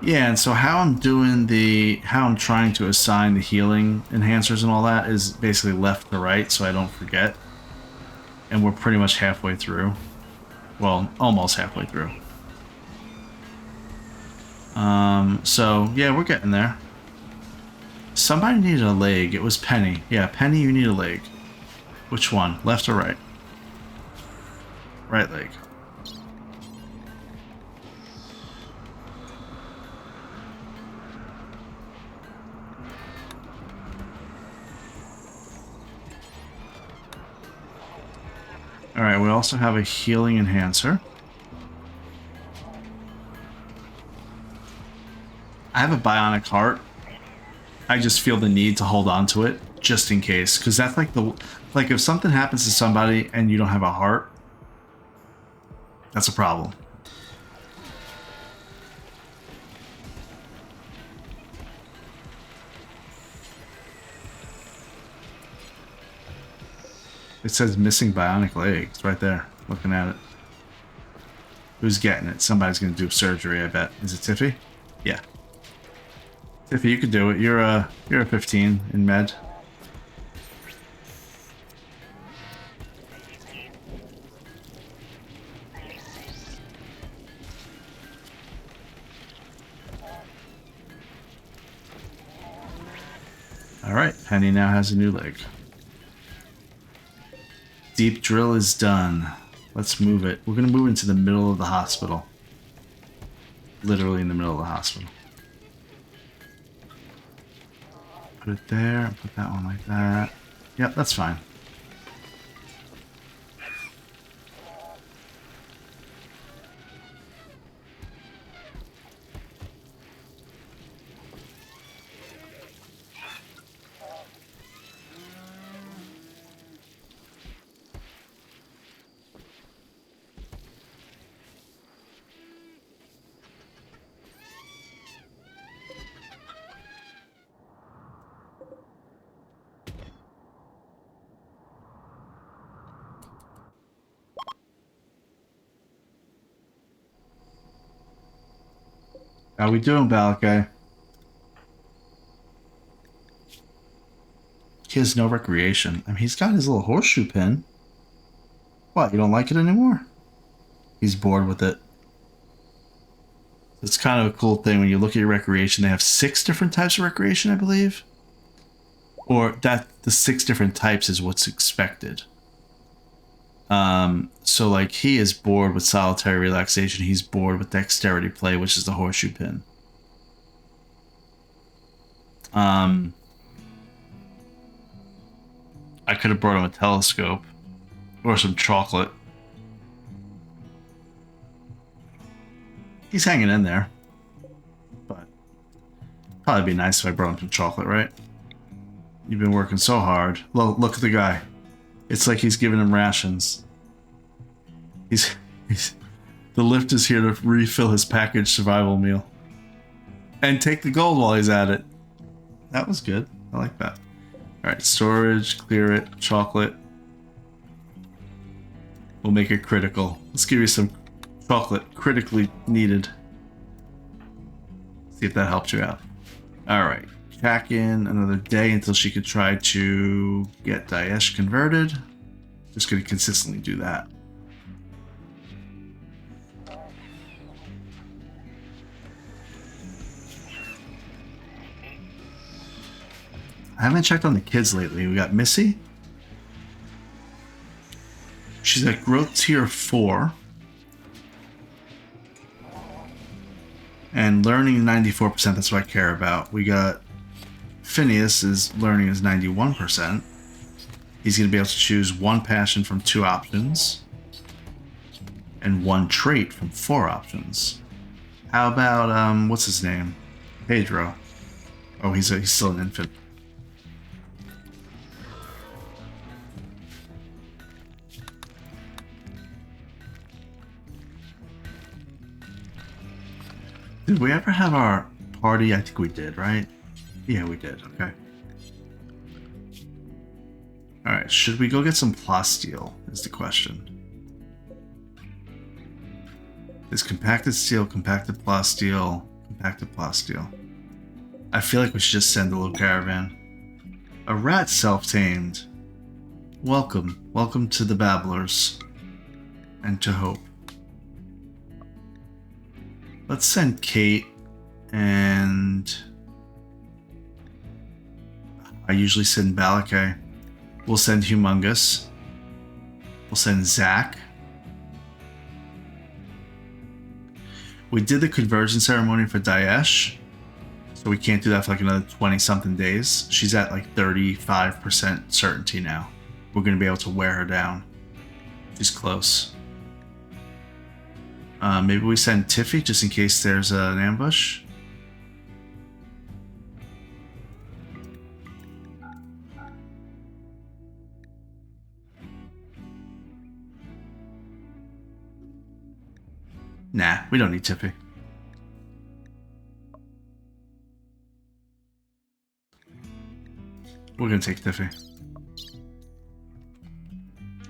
Speaker 1: Yeah, and so how I'm trying to assign the healing enhancers and all that is basically left to right so I don't forget. And we're pretty much halfway through. Well, almost halfway through. So yeah, we're getting there. Somebody needed a leg. It was Penny. Yeah, Penny, you need a leg. Which one? Left or right? Right leg. Alright, we also have a healing enhancer. I have a bionic heart. I just feel the need to hold on to it just in case, because that's like if something happens to somebody and you don't have a heart, that's a problem. It says missing bionic leg. It's right there. Looking at it. Who's getting it? Somebody's gonna do surgery, I bet. Is it Tiffy? Yeah. Tiffy, you could do it. You're a 15 in med. Alright, Penny now has a new leg. Deep drill is done. Let's move it. We're going to move into the middle of the hospital. Literally in the middle of the hospital. Put it there, put that one like that. Yep, that's fine. How we doing, Balakay? He has no recreation. I mean, he's got his little horseshoe pin. What, you don't like it anymore? He's bored with it. It's kind of a cool thing when you look at your recreation. They have 6 different types of recreation, I believe. Or that the 6 different types is what's expected. So like he is bored with solitary relaxation. He's bored with dexterity play, which is the horseshoe pin. I could have brought him a telescope or some chocolate. He's hanging in there, but probably be nice if I brought him some chocolate, right? You've been working so hard. Look at the guy. It's like he's giving him rations. He's the lift is here to refill his packaged survival meal. And take the gold while he's at it. That was good. I like that. Alright, storage, clear it, chocolate. We'll make it critical. Let's give you some chocolate, critically needed. See if that helps you out. Alright, pack in another day until she could try to get Daesh converted. Just gonna consistently do that. I haven't checked on the kids lately. We got Missy. She's at growth tier 4. And learning 94%, that's what I care about. We got Phineas, is learning is 91%. He's going to be able to choose 1 passion from 2 options. And 1 trait from 4 options. How about, what's his name? Pedro. Oh, he's still an infant. Did we ever have our party? I think we did, right? Yeah, we did. Okay. Alright, should we go get some plasteel is the question. Is compacted steel, compacted plasteel, compacted plasteel. I feel like we should just send a little caravan. A rat self-tamed. Welcome. Welcome to the Babblers. And to Hope. Let's send Kate, and I usually send Balakay. We'll send Humongous. We'll send Zach. We did the conversion ceremony for Daesh, so we can't do that for like another 20-something days. She's at like 35% certainty now. We're going to be able to wear her down. She's close. Maybe we send Tiffy just in case there's an ambush. Nah, we don't need Tiffy. We're gonna take Tiffy.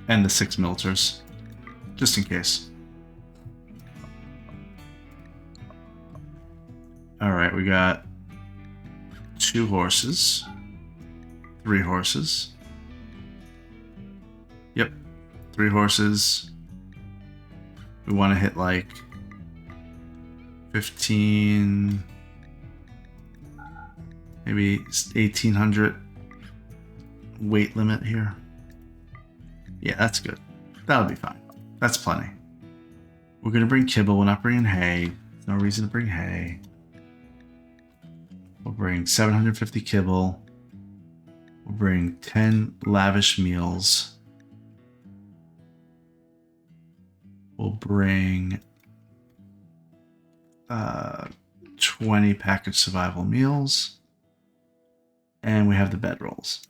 Speaker 1: And the 6 militars. Just in case. Alright, we got 2 horses. 3 horses. Yep. 3 horses. We want to hit like 15, maybe 1800 weight limit here. Yeah, that's good. That'll be fine. That's plenty. We're going to bring kibble. We're not bringing hay. There's no reason to bring hay. We'll bring 750 kibble. We'll bring 10 lavish meals. We'll bring 20 packaged survival meals. And we have the bedrolls.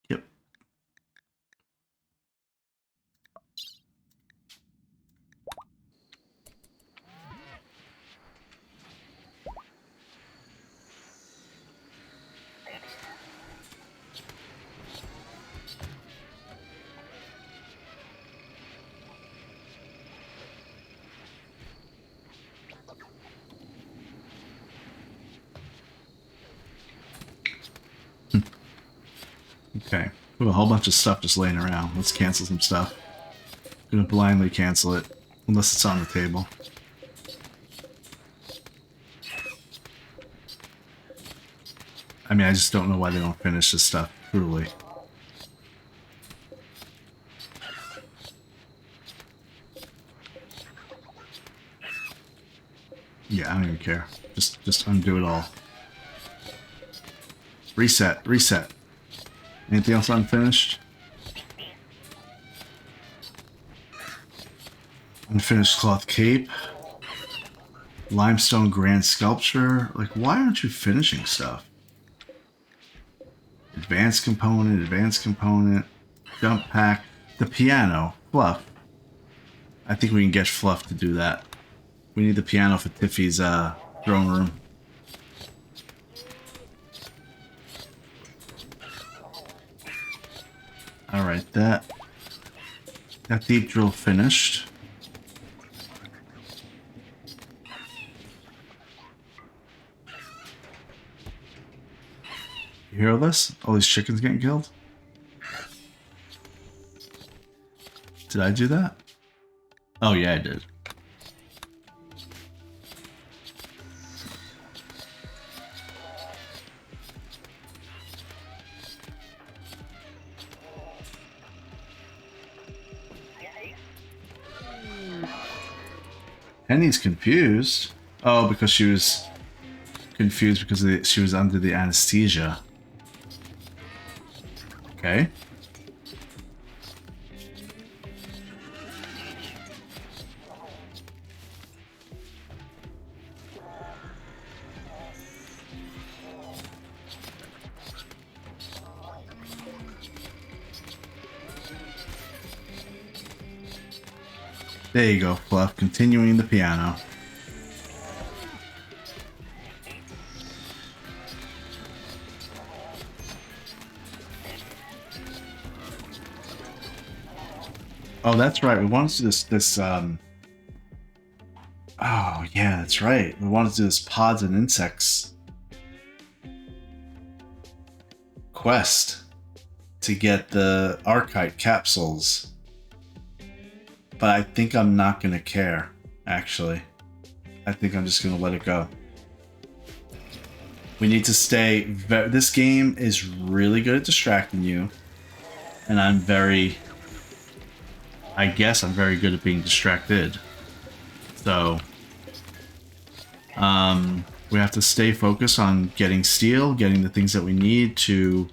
Speaker 1: Yep. Okay, we have a whole bunch of stuff just laying around. Let's cancel some stuff. I'm gonna blindly cancel it, unless it's on the table. I mean, I just don't know why they don't finish this stuff, truly. Yeah, I don't even care. Just undo it all. Reset, reset. Anything else unfinished? Unfinished cloth cape. Limestone grand sculpture. Like, why aren't you finishing stuff? Advanced component. Jump pack. The piano. Fluff. I think we can get Fluff to do that. We need the piano for Tiffy's throne room. Alright, that deep drill finished. You hear all this? All these chickens getting killed? Did I do that? Oh yeah, I did. Penny's confused. Oh, because she was confused because she was under the anesthesia. Okay. There you go, Fluff. Continuing the piano. Oh, that's right. We wanted to do this. Oh, yeah, that's right. We wanted to do this pods and insects quest to get the Archite capsules. But I think I'm not going to care, actually. I think I'm just going to let it go. We need to stay... This game is really good at distracting you. And I'm very... I guess I'm very good at being distracted. So... we have to stay focused on getting steel, getting the things that we need to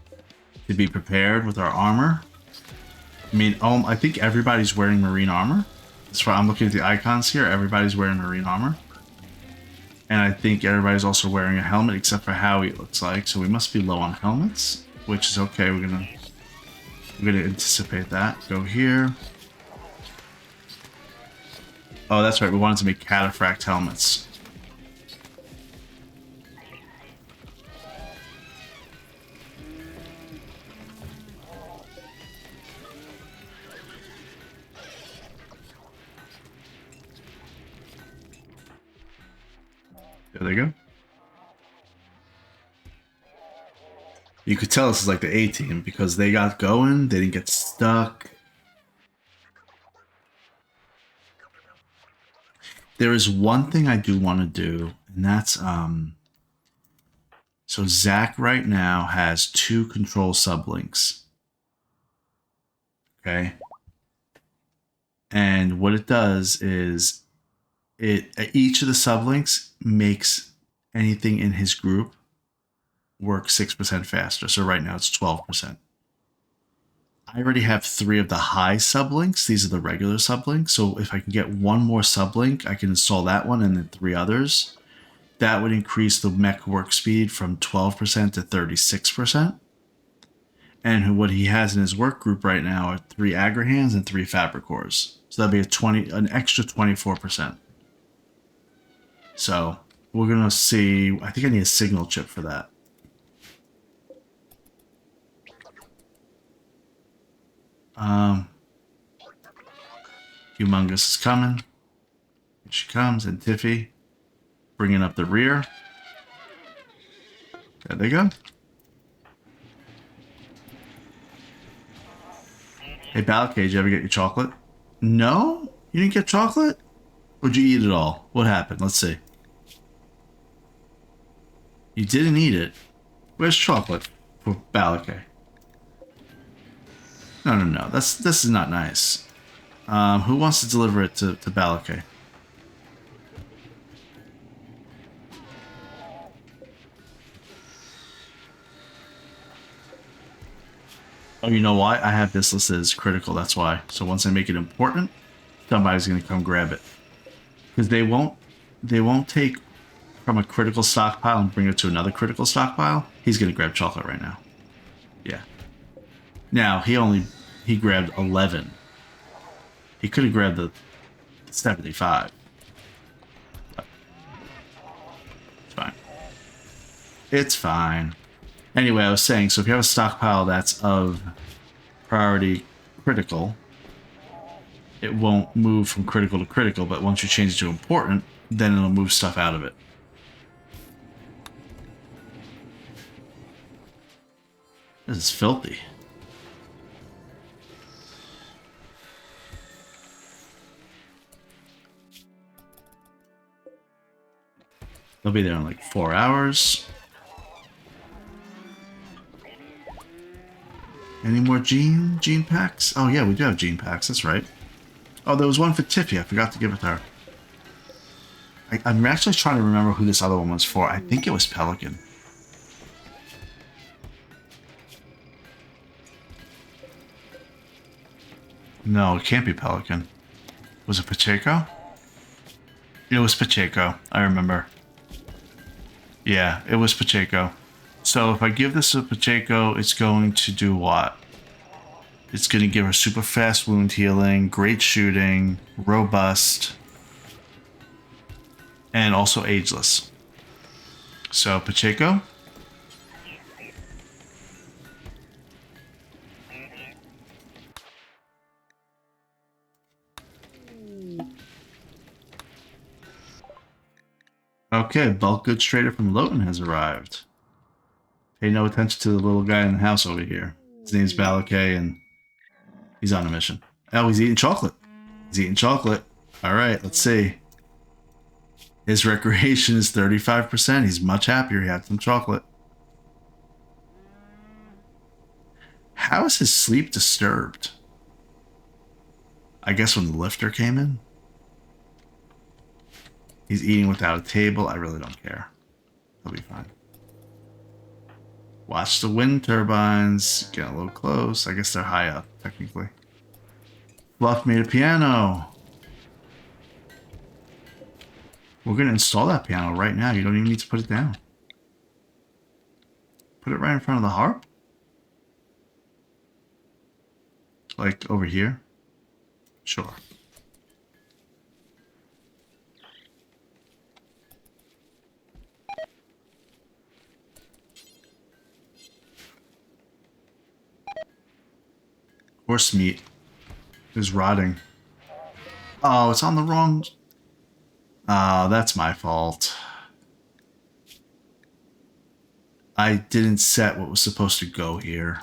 Speaker 1: be prepared with our armor. I mean, I think everybody's wearing marine armor. That's why I'm looking at the icons here. Everybody's wearing marine armor. And I think everybody's also wearing a helmet, except for Howie, it looks like. So we must be low on helmets, which is okay. We're gonna anticipate that. Go here. Oh, that's right. We wanted to make cataphract helmets. There they go. You could tell this is like the A team because they got going, they didn't get stuck. There is one thing I do want to do, and that's so Zach right now has 2 control sublinks. Okay. And what it does is each of the sublinks makes anything in his group work 6% faster. So right now it's 12%. I already have 3 of the high sublinks. These are the regular sublinks. So if I can get one more sublink, I can install that one and then 3 others. That would increase the mech work speed from 12% to 36%. And what he has in his work group right now are 3 Agrahans and 3 Fabricors. So that'd be an extra 24%. So we're gonna see. I think I need a signal chip for that. Humongous is coming. Here she comes, and Tiffy bringing up the rear. There they go. Hey, Balcage, did you ever get your chocolate? No? You didn't get chocolate? Or did you eat it all? What happened? Let's see. You didn't eat it. Where's chocolate for Balcage? No. This is not nice. Who wants to deliver it to Balcage? Oh, you know why? I have this listed as critical, that's why. So once I make it important, somebody's gonna come grab it. Because they won't take from a critical stockpile and bring it to another critical stockpile. He's gonna grab chocolate right now. Yeah. Now he grabbed 11. He could have grabbed the 75. But it's fine. It's fine. Anyway, I was saying, so if you have a stockpile that's of priority critical, it won't move from critical to critical, but once you change it to important, then it'll move stuff out of it. This is filthy. They'll be there in like 4 hours. Any more gene packs? Oh yeah, we do have gene packs, that's right. Oh, there was one for Tiffy. I forgot to give it to her. I'm actually trying to remember who this other one was for. I think it was Pelican. No, it can't be Pelican. Was it Pacheco? It was Pacheco, I remember. Yeah, it was Pacheco. So if I give this to Pacheco, it's going to do what? It's going to give her super fast wound healing, great shooting, robust, and also ageless. So Pacheco. Okay, bulk goods trader from Loten has arrived. Pay no attention to the little guy in the house over here. His name's Balakay, and he's on a mission. Oh, he's eating chocolate. He's eating chocolate. Alright, let's see. His recreation is 35%. He's much happier. He had some chocolate. How is his sleep disturbed? I guess when the lifter came in? He's eating without a table. I really don't care. He'll be fine. Watch the wind turbines. Get a little close. I guess they're high up, technically. Fluff made a piano. We're going to install that piano right now. You don't even need to put it down. Put it right in front of the harp. Like over here. Sure. Horse meat is rotting. Oh, it's on the wrong... Oh, that's my fault. I didn't set what was supposed to go here.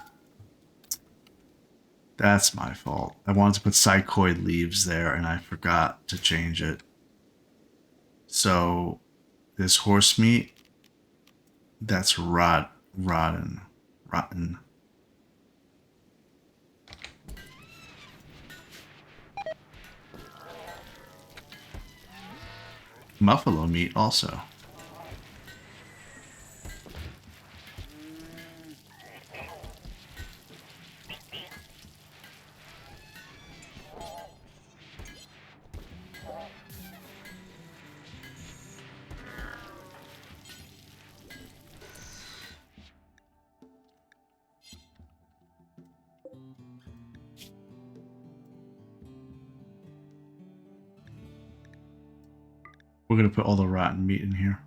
Speaker 1: That's my fault. I wanted to put psychoid leaves there and I forgot to change it. So this horse meat, that's rotten. Buffalo meat also. We're going to put all the rotten meat in here.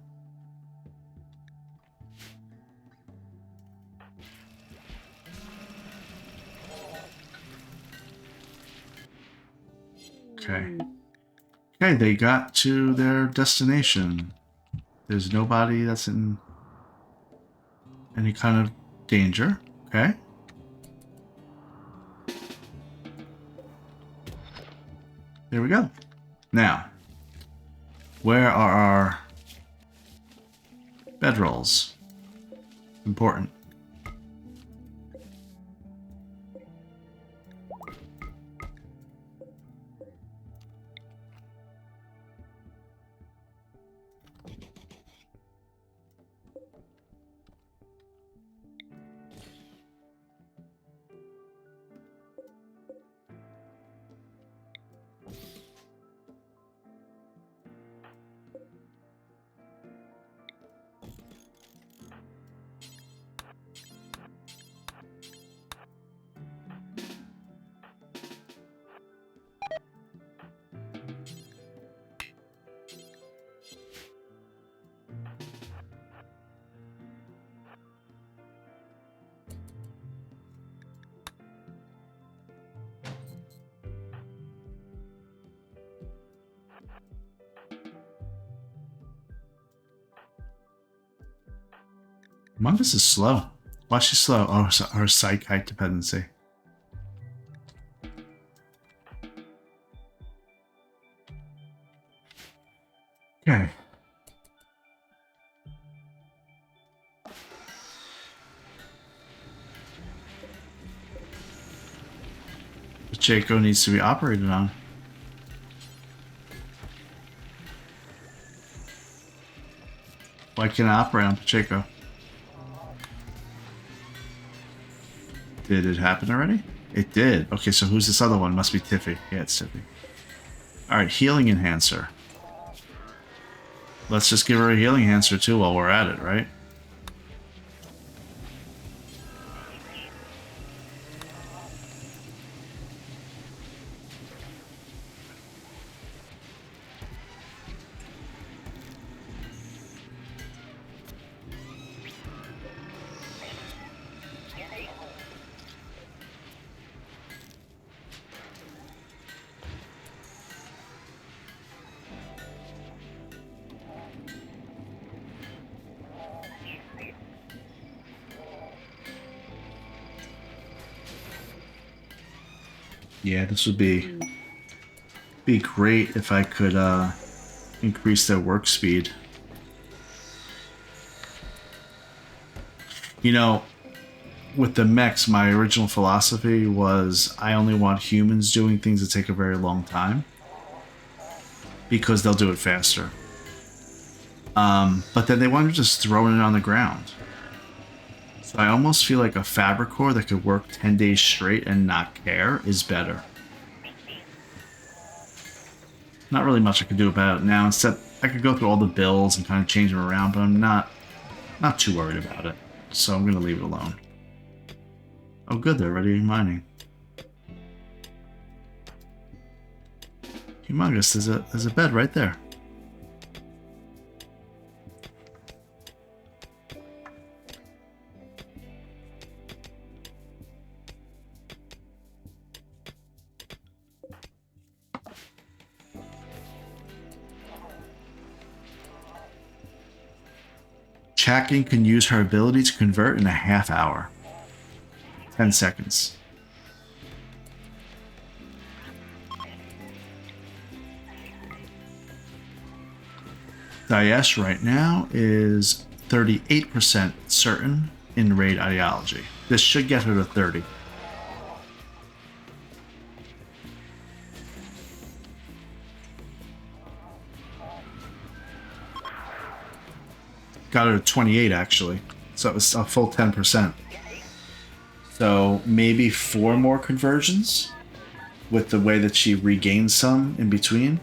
Speaker 1: Okay. Okay, they got to their destination. There's nobody that's in any kind of danger. Okay. There we go. Now, where are our bedrolls? Important. Mungus is slow. Why is she slow? Oh, her psych height dependency. Okay. Pacheco needs to be operated on. Why can't I operate on Pacheco? Did it happen already? It did. Okay, so who's this other one? Must be Tiffy. Yeah, it's Tiffy. Alright, healing enhancer. Let's just give her a healing enhancer too while we're at it, right? Yeah, this would be great if I could increase their work speed. You know, with the mechs, my original philosophy was I only want humans doing things that take a very long time because they'll do it faster. But then they wanted just throwing it on the ground. So I almost feel like a Fabricor that could work 10 days straight and not care is better. Not really much I could do about it now. Instead, I could go through all the bills and kind of change them around, but I'm not too worried about it. So I'm going to leave it alone. Oh good, they're already mining. Humongous, there's a bed right there. Chakin can use her ability to convert in a half hour. 10 seconds. Daesh right now is 38% certain in raid ideology. This should get her to 30. Got her to 28 actually. So it was a full 10%. So maybe 4 more conversions with the way that she regains some in between.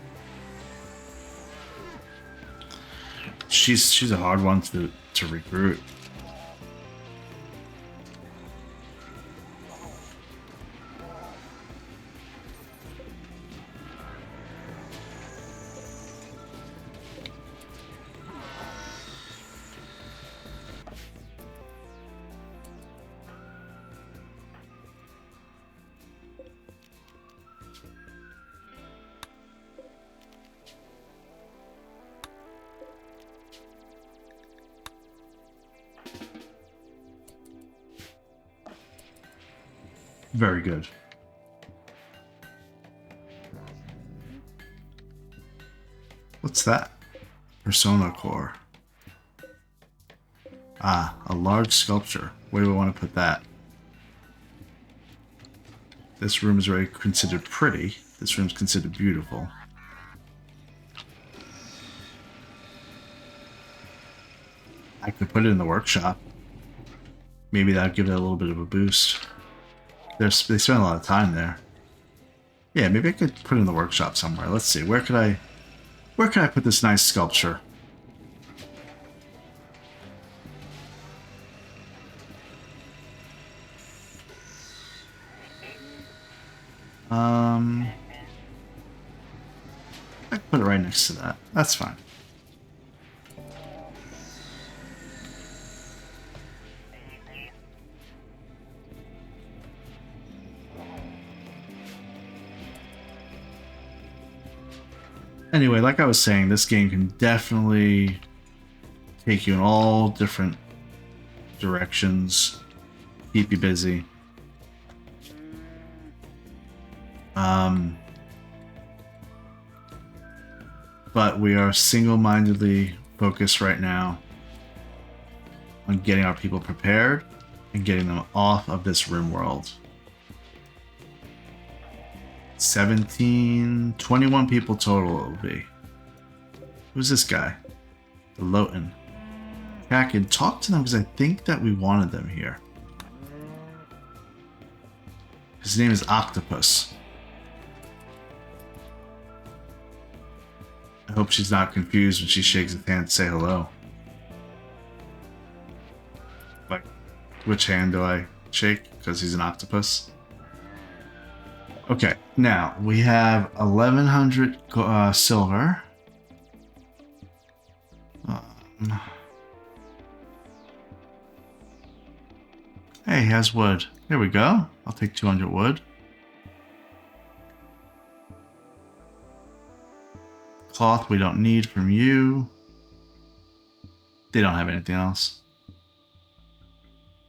Speaker 1: She's a hard one to recruit. Very good. What's that? Persona core. Ah, a large sculpture. Where do we want to put that? This room is already considered pretty. This room's considered beautiful. I could put it in the workshop. Maybe that'll give it a little bit of a boost. They spend a lot of time there. Yeah, maybe I could put it in the workshop somewhere. Let's see. Where could I put this nice sculpture? I could put it right next to that. That's fine. Anyway, like I was saying, this game can definitely take you in all different directions, keep you busy. But we are single-mindedly focused right now on getting our people prepared and getting them off of this RimWorld. 21 people total it will be. Who's this guy? The Loten. Back and talk to them because I think that we wanted them here. His name is Octopus. I hope she's not confused when she shakes his hand to say hello. Like, which hand do I shake? Because he's an octopus. Okay, now we have 1100 silver. Hey, he has wood. Here we go. I'll take 200 wood. Cloth we don't need from you. They don't have anything else.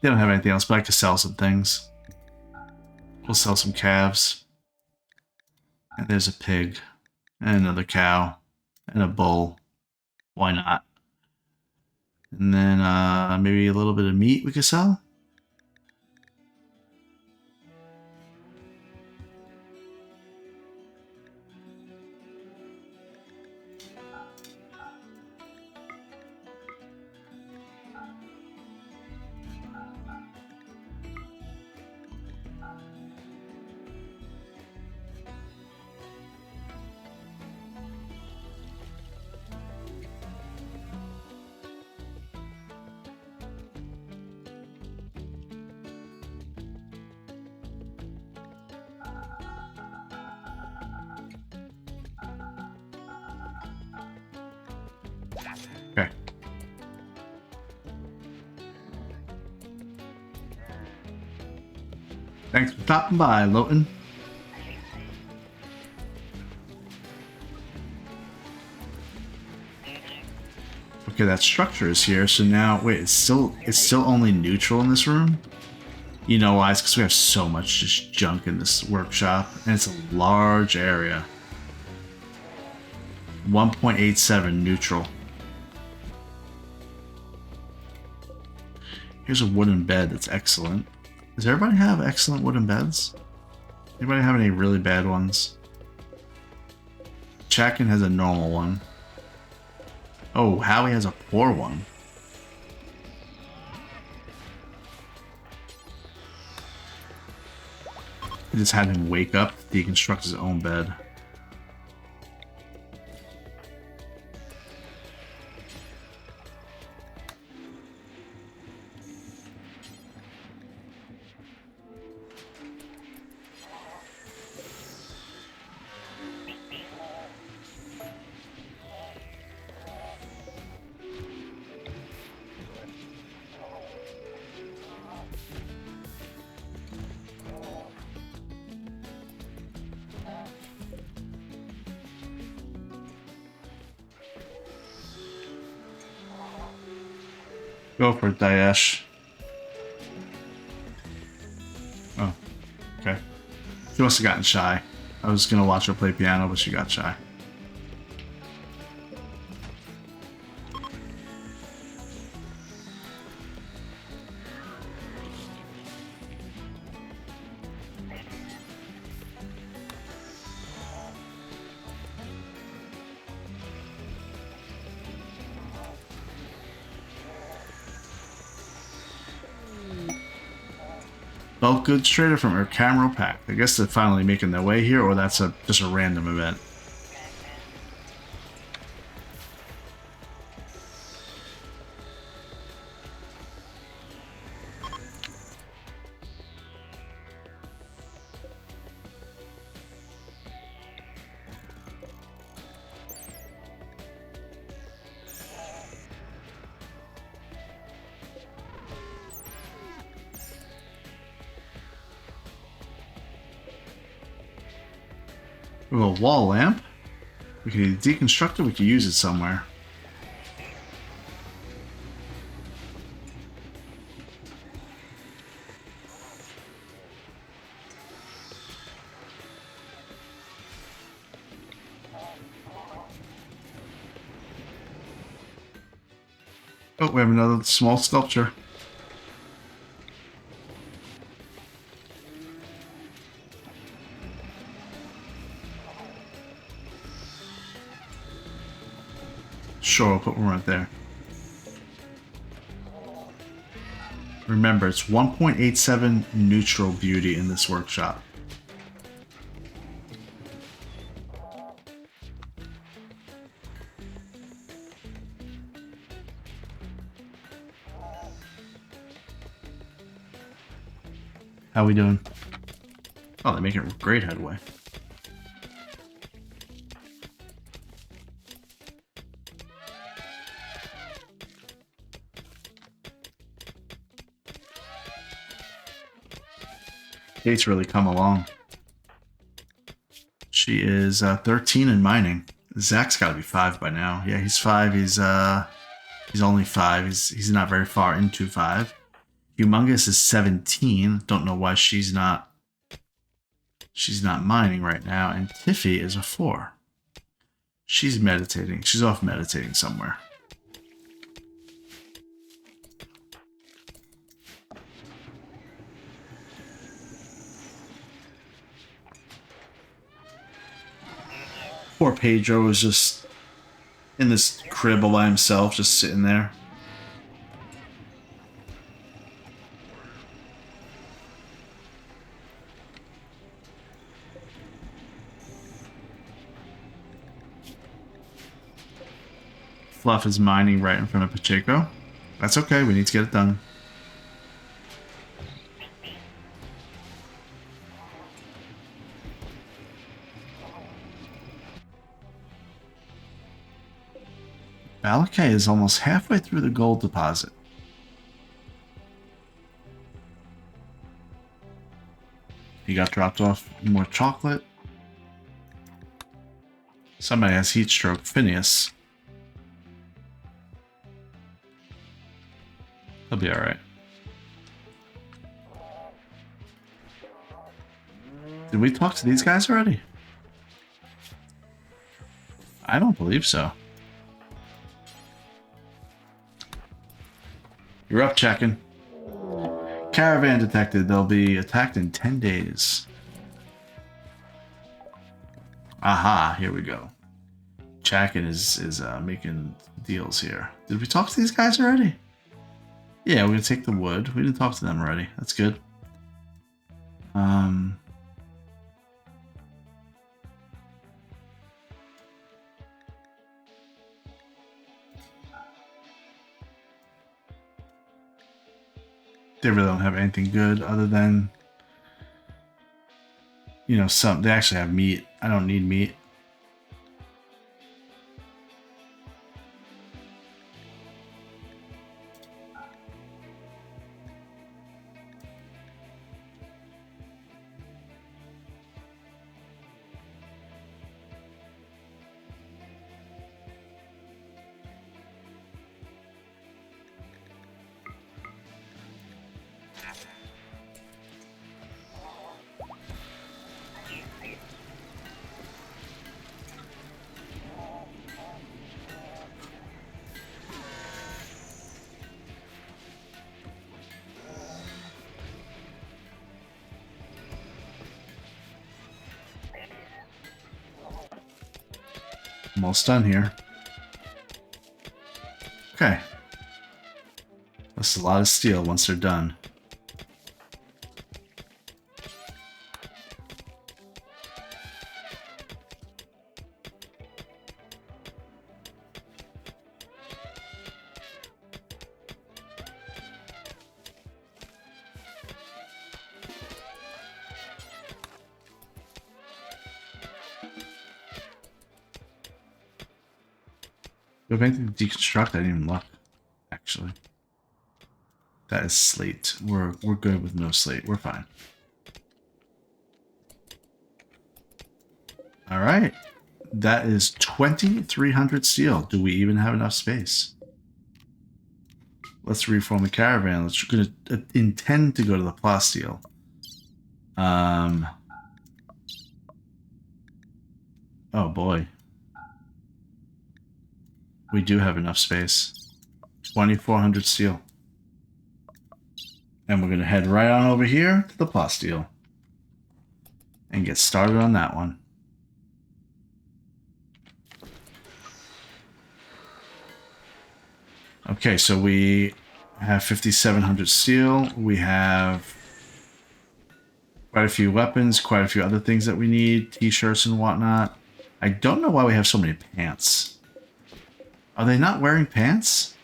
Speaker 1: They don't have anything else, but I could sell some things. We'll sell some calves. And there's a pig. And another cow. And a bull. Why not? And then maybe a little bit of meat we could sell. Okay. Thanks for stopping by, Loten. Okay, that structure is here. So now, wait, it's still only neutral in this room. You know why? It's because we have so much just junk in this workshop, and it's a large area. 1.87 neutral. Here's a wooden bed that's excellent. Does everybody have excellent wooden beds? Anybody have any really bad ones? Chakin has a normal one. Oh, Howie has a poor one. I just had him wake up, deconstruct his own bed. Go for it, Daesh. Oh, okay. She must have gotten shy. I was gonna watch her play piano, but she got shy. Bulk goods traded from her Camero Pack. I guess they're finally making their way here, or that's just a random event. We have a wall lamp. We can either deconstruct it, we can use it somewhere. Oh, we have another small sculpture. Sure, I'll put one right there. Remember, it's 1.87 neutral beauty in this workshop. How we doing? Oh, they're making great headway. Kate's really come along. She is 13 in mining. Zach's got to be 5 by now. Yeah, he's 5. He's only 5. He's not very far into 5. Humongous is 17. Don't know why she's not mining right now. And Tiffy is a 4. She's meditating. She's off meditating somewhere. Poor Pedro was just in this crib all by himself, just sitting there. Fluff is mining right in front of Pacheco. That's okay, we need to get it done. Balakay is almost halfway through the gold deposit. He got dropped off more chocolate. Somebody has heat stroke. Phineas. He'll be alright. Did we talk to these guys already? I don't believe so. You're up, checking. Caravan detected. They'll be attacked in 10 days. Aha, here we go. Chakin is making deals here. Did we talk to these guys already? Yeah, we're gonna take the wood. We didn't talk to them already. That's good. They really don't have anything good other than, you know, they actually have meat. I don't need meat. Almost done here. Okay. That's a lot of steel once they're done. Do I have anything to deconstruct? I didn't even look, actually. That is slate. We're good with no slate. We're fine. All right. That is 2,300 steel. Do we even have enough space? Let's reform the caravan. Let's gonna intend to go to the plasteel. Oh boy. We do have enough space. 2,400 steel. And we're going to head right on over here to the plasteel. And get started on that one. Okay, so we have 5,700 steel. We have quite a few weapons, quite a few other things that we need. T-shirts and whatnot. I don't know why we have so many pants. Are they not wearing pants?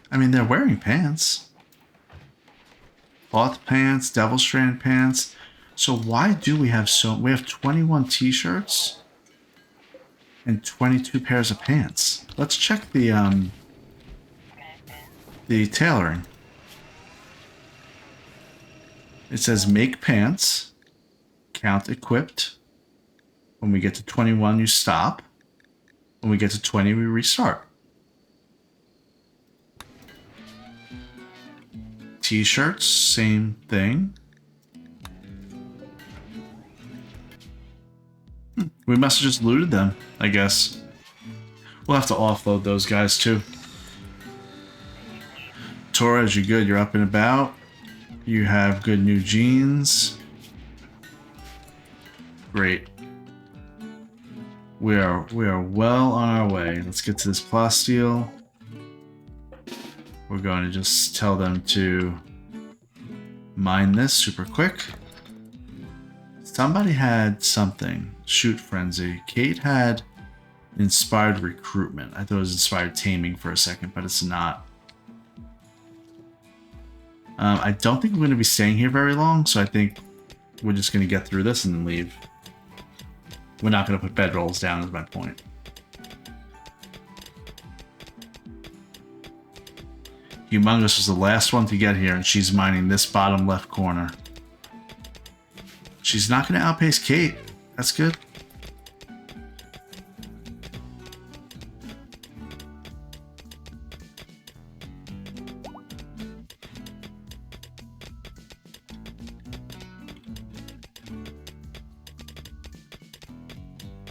Speaker 1: I mean, they're wearing pants. Cloth pants, devil strand pants. So why do we have we have 21 t-shirts and 22 pairs of pants. Let's check the tailoring. It says make pants, count equipped. When we get to 21, you stop. When we get to 20, we restart. T-shirts, same thing. We must have just looted them, I guess. We'll have to offload those guys too. Torres, you're good. You're up and about. You have good new jeans. Great. We are well on our way. Let's get to this plasteel. We're going to just tell them to mine this super quick. Somebody had something. Shoot frenzy. Kate had inspired recruitment. I thought it was inspired taming for a second, but it's not. I don't think we're going to be staying here very long, so I think we're just going to get through this and then leave. We're not going to put bedrolls down, is my point. Humongous was the last one to get here, and she's mining this bottom left corner. She's not going to outpace Kate. That's good.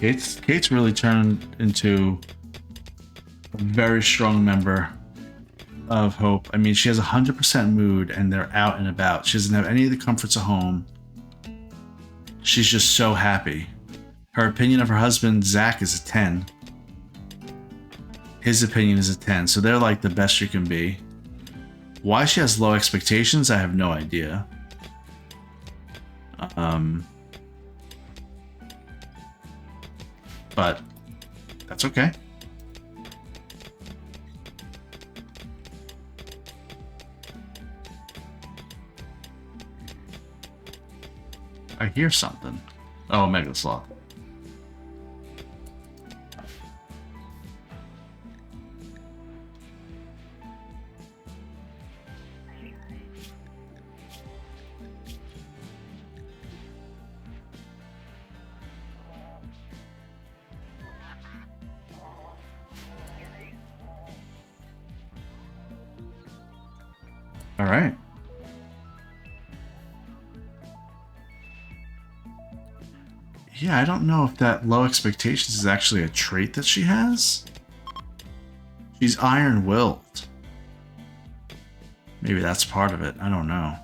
Speaker 1: Kate's really turned into a very strong member of Hope. I mean, she has 100% mood and they're out and about. She doesn't have any of the comforts of home. She's just so happy. Her opinion of her husband, Zach, is a 10. His opinion is a 10. So they're like the best you can be. Why she has low expectations, I have no idea. But that's okay. I hear something. Oh, Mega Sloth. All right. Yeah, I don't know if that low expectations is actually a trait that she has. She's iron-willed. Maybe that's part of it. I don't know.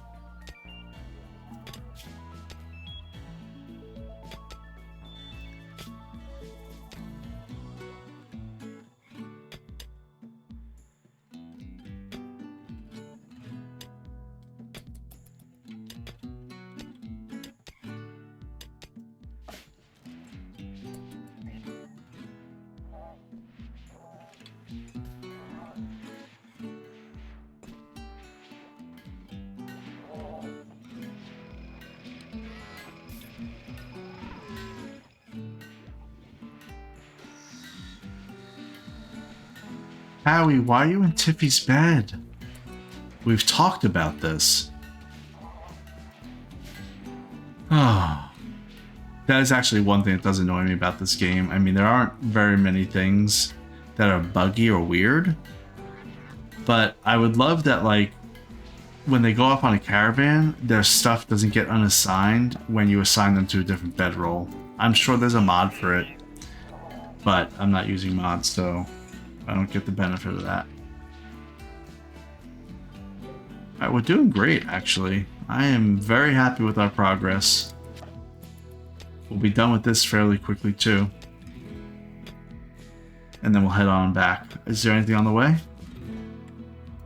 Speaker 1: Howie, why are you in Tiffy's bed? We've talked about this. Oh. That is actually one thing that does annoy me about this game. I mean, there aren't very many things that are buggy or weird. But I would love that, like, when they go off on a caravan, their stuff doesn't get unassigned when you assign them to a different bedroll. I'm sure there's a mod for it. But I'm not using mods, so I don't get the benefit of that. Alright, we're doing great, actually. I am very happy with our progress. We'll be done with this fairly quickly, too. And then we'll head on back. Is there anything on the way?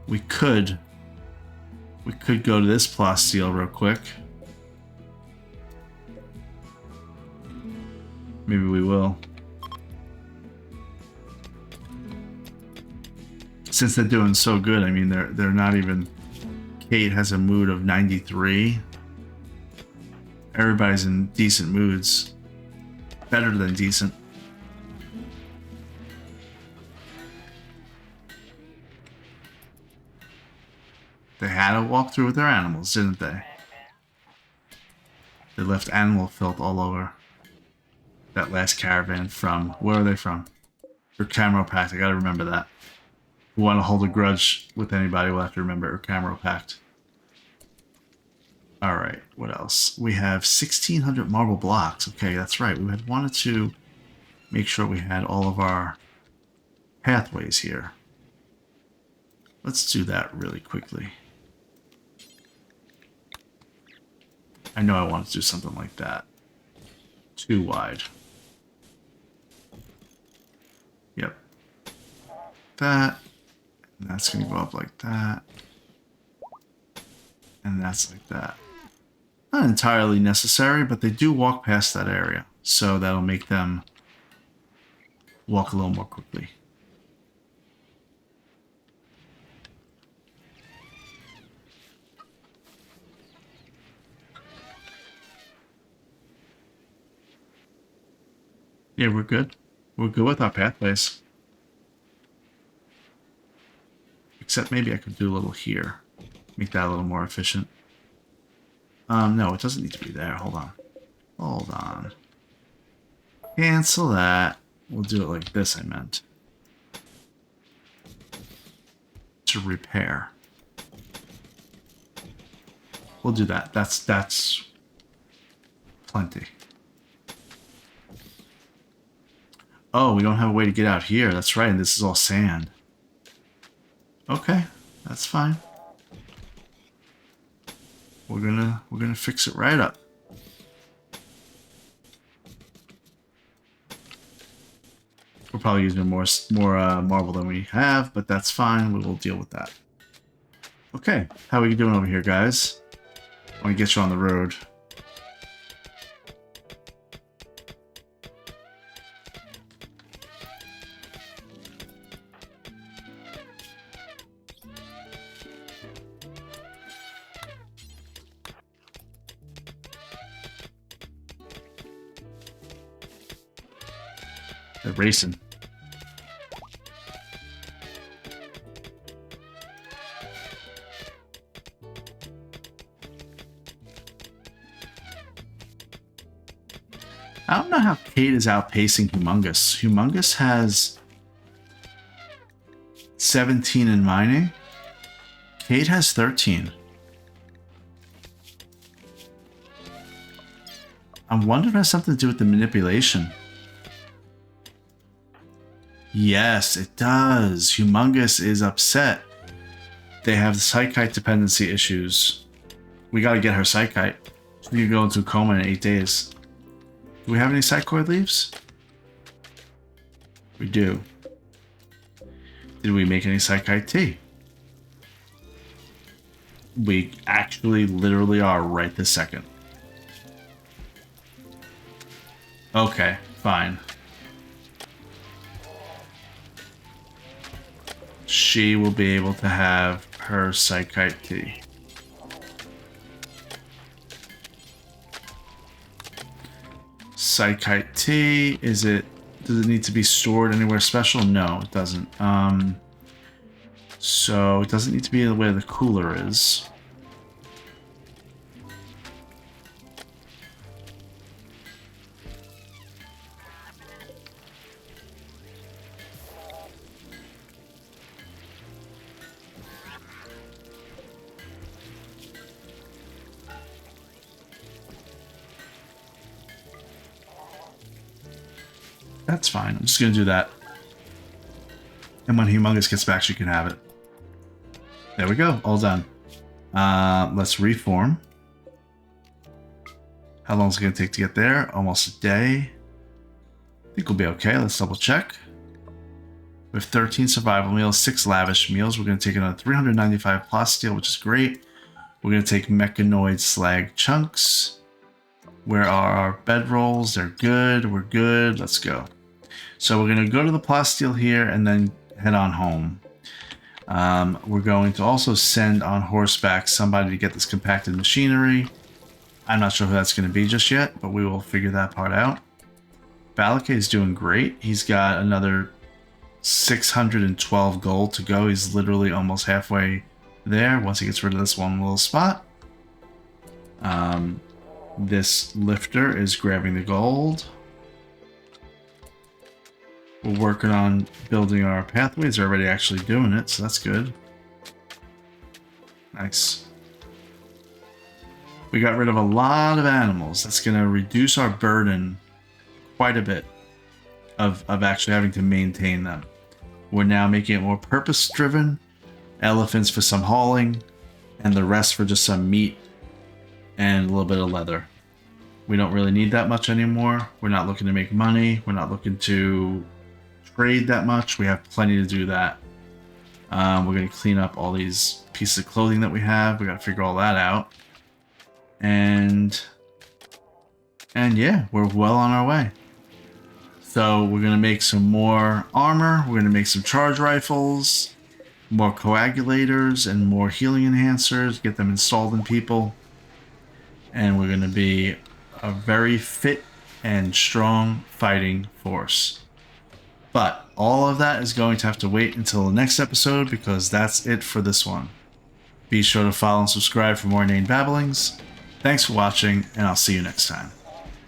Speaker 1: We could go to this plasteel real quick. Maybe we will. Since they're doing so good, I mean, they're not even... Kate has a mood of 93. Everybody's in decent moods. Better than decent. They had a walkthrough with their animals, didn't they? They left animal filth all over that last caravan from... Where are they from? Urkamro Pact, I gotta remember that. If we want to hold a grudge with anybody, we'll have to remember Urkamro Pact. Alright, what else? We have 1,600 marble blocks. Okay, that's right. We had wanted to make sure we had all of our pathways here. Let's do that really quickly. I know I want to do something like that. Too wide. Yep. That. And that's going to go up like that. And that's like that. Not entirely necessary, but they do walk past that area. So that'll make them walk a little more quickly. Yeah, we're good. We're good with our pathways. Except maybe I could do a little here. Make that a little more efficient. No, it doesn't need to be there. Hold on. Hold on. Cancel that. We'll do it like this, I meant. To repair. We'll do that. That's plenty. Oh, we don't have a way to get out here. That's right, and this is all sand. Okay, that's fine. We're gonna fix it right up. We're probably using more marble than we have, but that's fine. We will deal with that. Okay, how are we doing over here, guys? I want to get you on the road. They're racing. I don't know how Kate is outpacing Humongous. Humongous has 17 in mining. Kate has 13. I'm wondering if it has something to do with the manipulation. Yes, it does. Humongous is upset. They have the Psychite dependency issues. We gotta get her Psychite. She can go into a coma in 8 days. Do we have any Psychoid leaves? We do. Did we make any Psychite tea? We actually literally are right this second. Okay, fine. She will be able to have her Psychite tea. Psychite tea, does it need to be stored anywhere special? No, it doesn't. So it doesn't need to be where the cooler is. That's fine. I'm just going to do that. And when Humongous gets back, she can have it. There we go. All done. Let's reform. How long is it going to take to get there? Almost a day. I think we'll be okay. Let's double check. We have 13 survival meals, 6 lavish meals. We're going to take another 395 plasteel, which is great. We're going to take mechanoid slag chunks. Where are our bedrolls? They're good. We're good. Let's go. So we're going to go to the plasteel here and then head on home. We're going to also send on horseback somebody to get this compacted machinery. I'm not sure who that's going to be just yet, but we will figure that part out. Balake is doing great. He's got another 612 gold to go. He's literally almost halfway there once he gets rid of this one little spot. This lifter is grabbing the gold. We're working on building our pathways. They're already actually doing it, so that's good. Nice. We got rid of a lot of animals. That's going to reduce our burden quite a bit of actually having to maintain them. We're now making it more purpose-driven. Elephants for some hauling, and the rest for just some meat and a little bit of leather. We don't really need that much anymore. We're not looking to make money. We're not looking to trade that much. We have plenty to do that. We're going to clean up all these pieces of clothing that we have. We got to figure all that out. And yeah, we're well on our way. So we're going to make some more armor. We're going to make some charge rifles, more coagulators, and more healing enhancers. Get them installed in people. And we're going to be a very fit and strong fighting force. But all of that is going to have to wait until the next episode because that's it for this one. Be sure to follow and subscribe for more inane babblings. Thanks for watching, and I'll see you next time.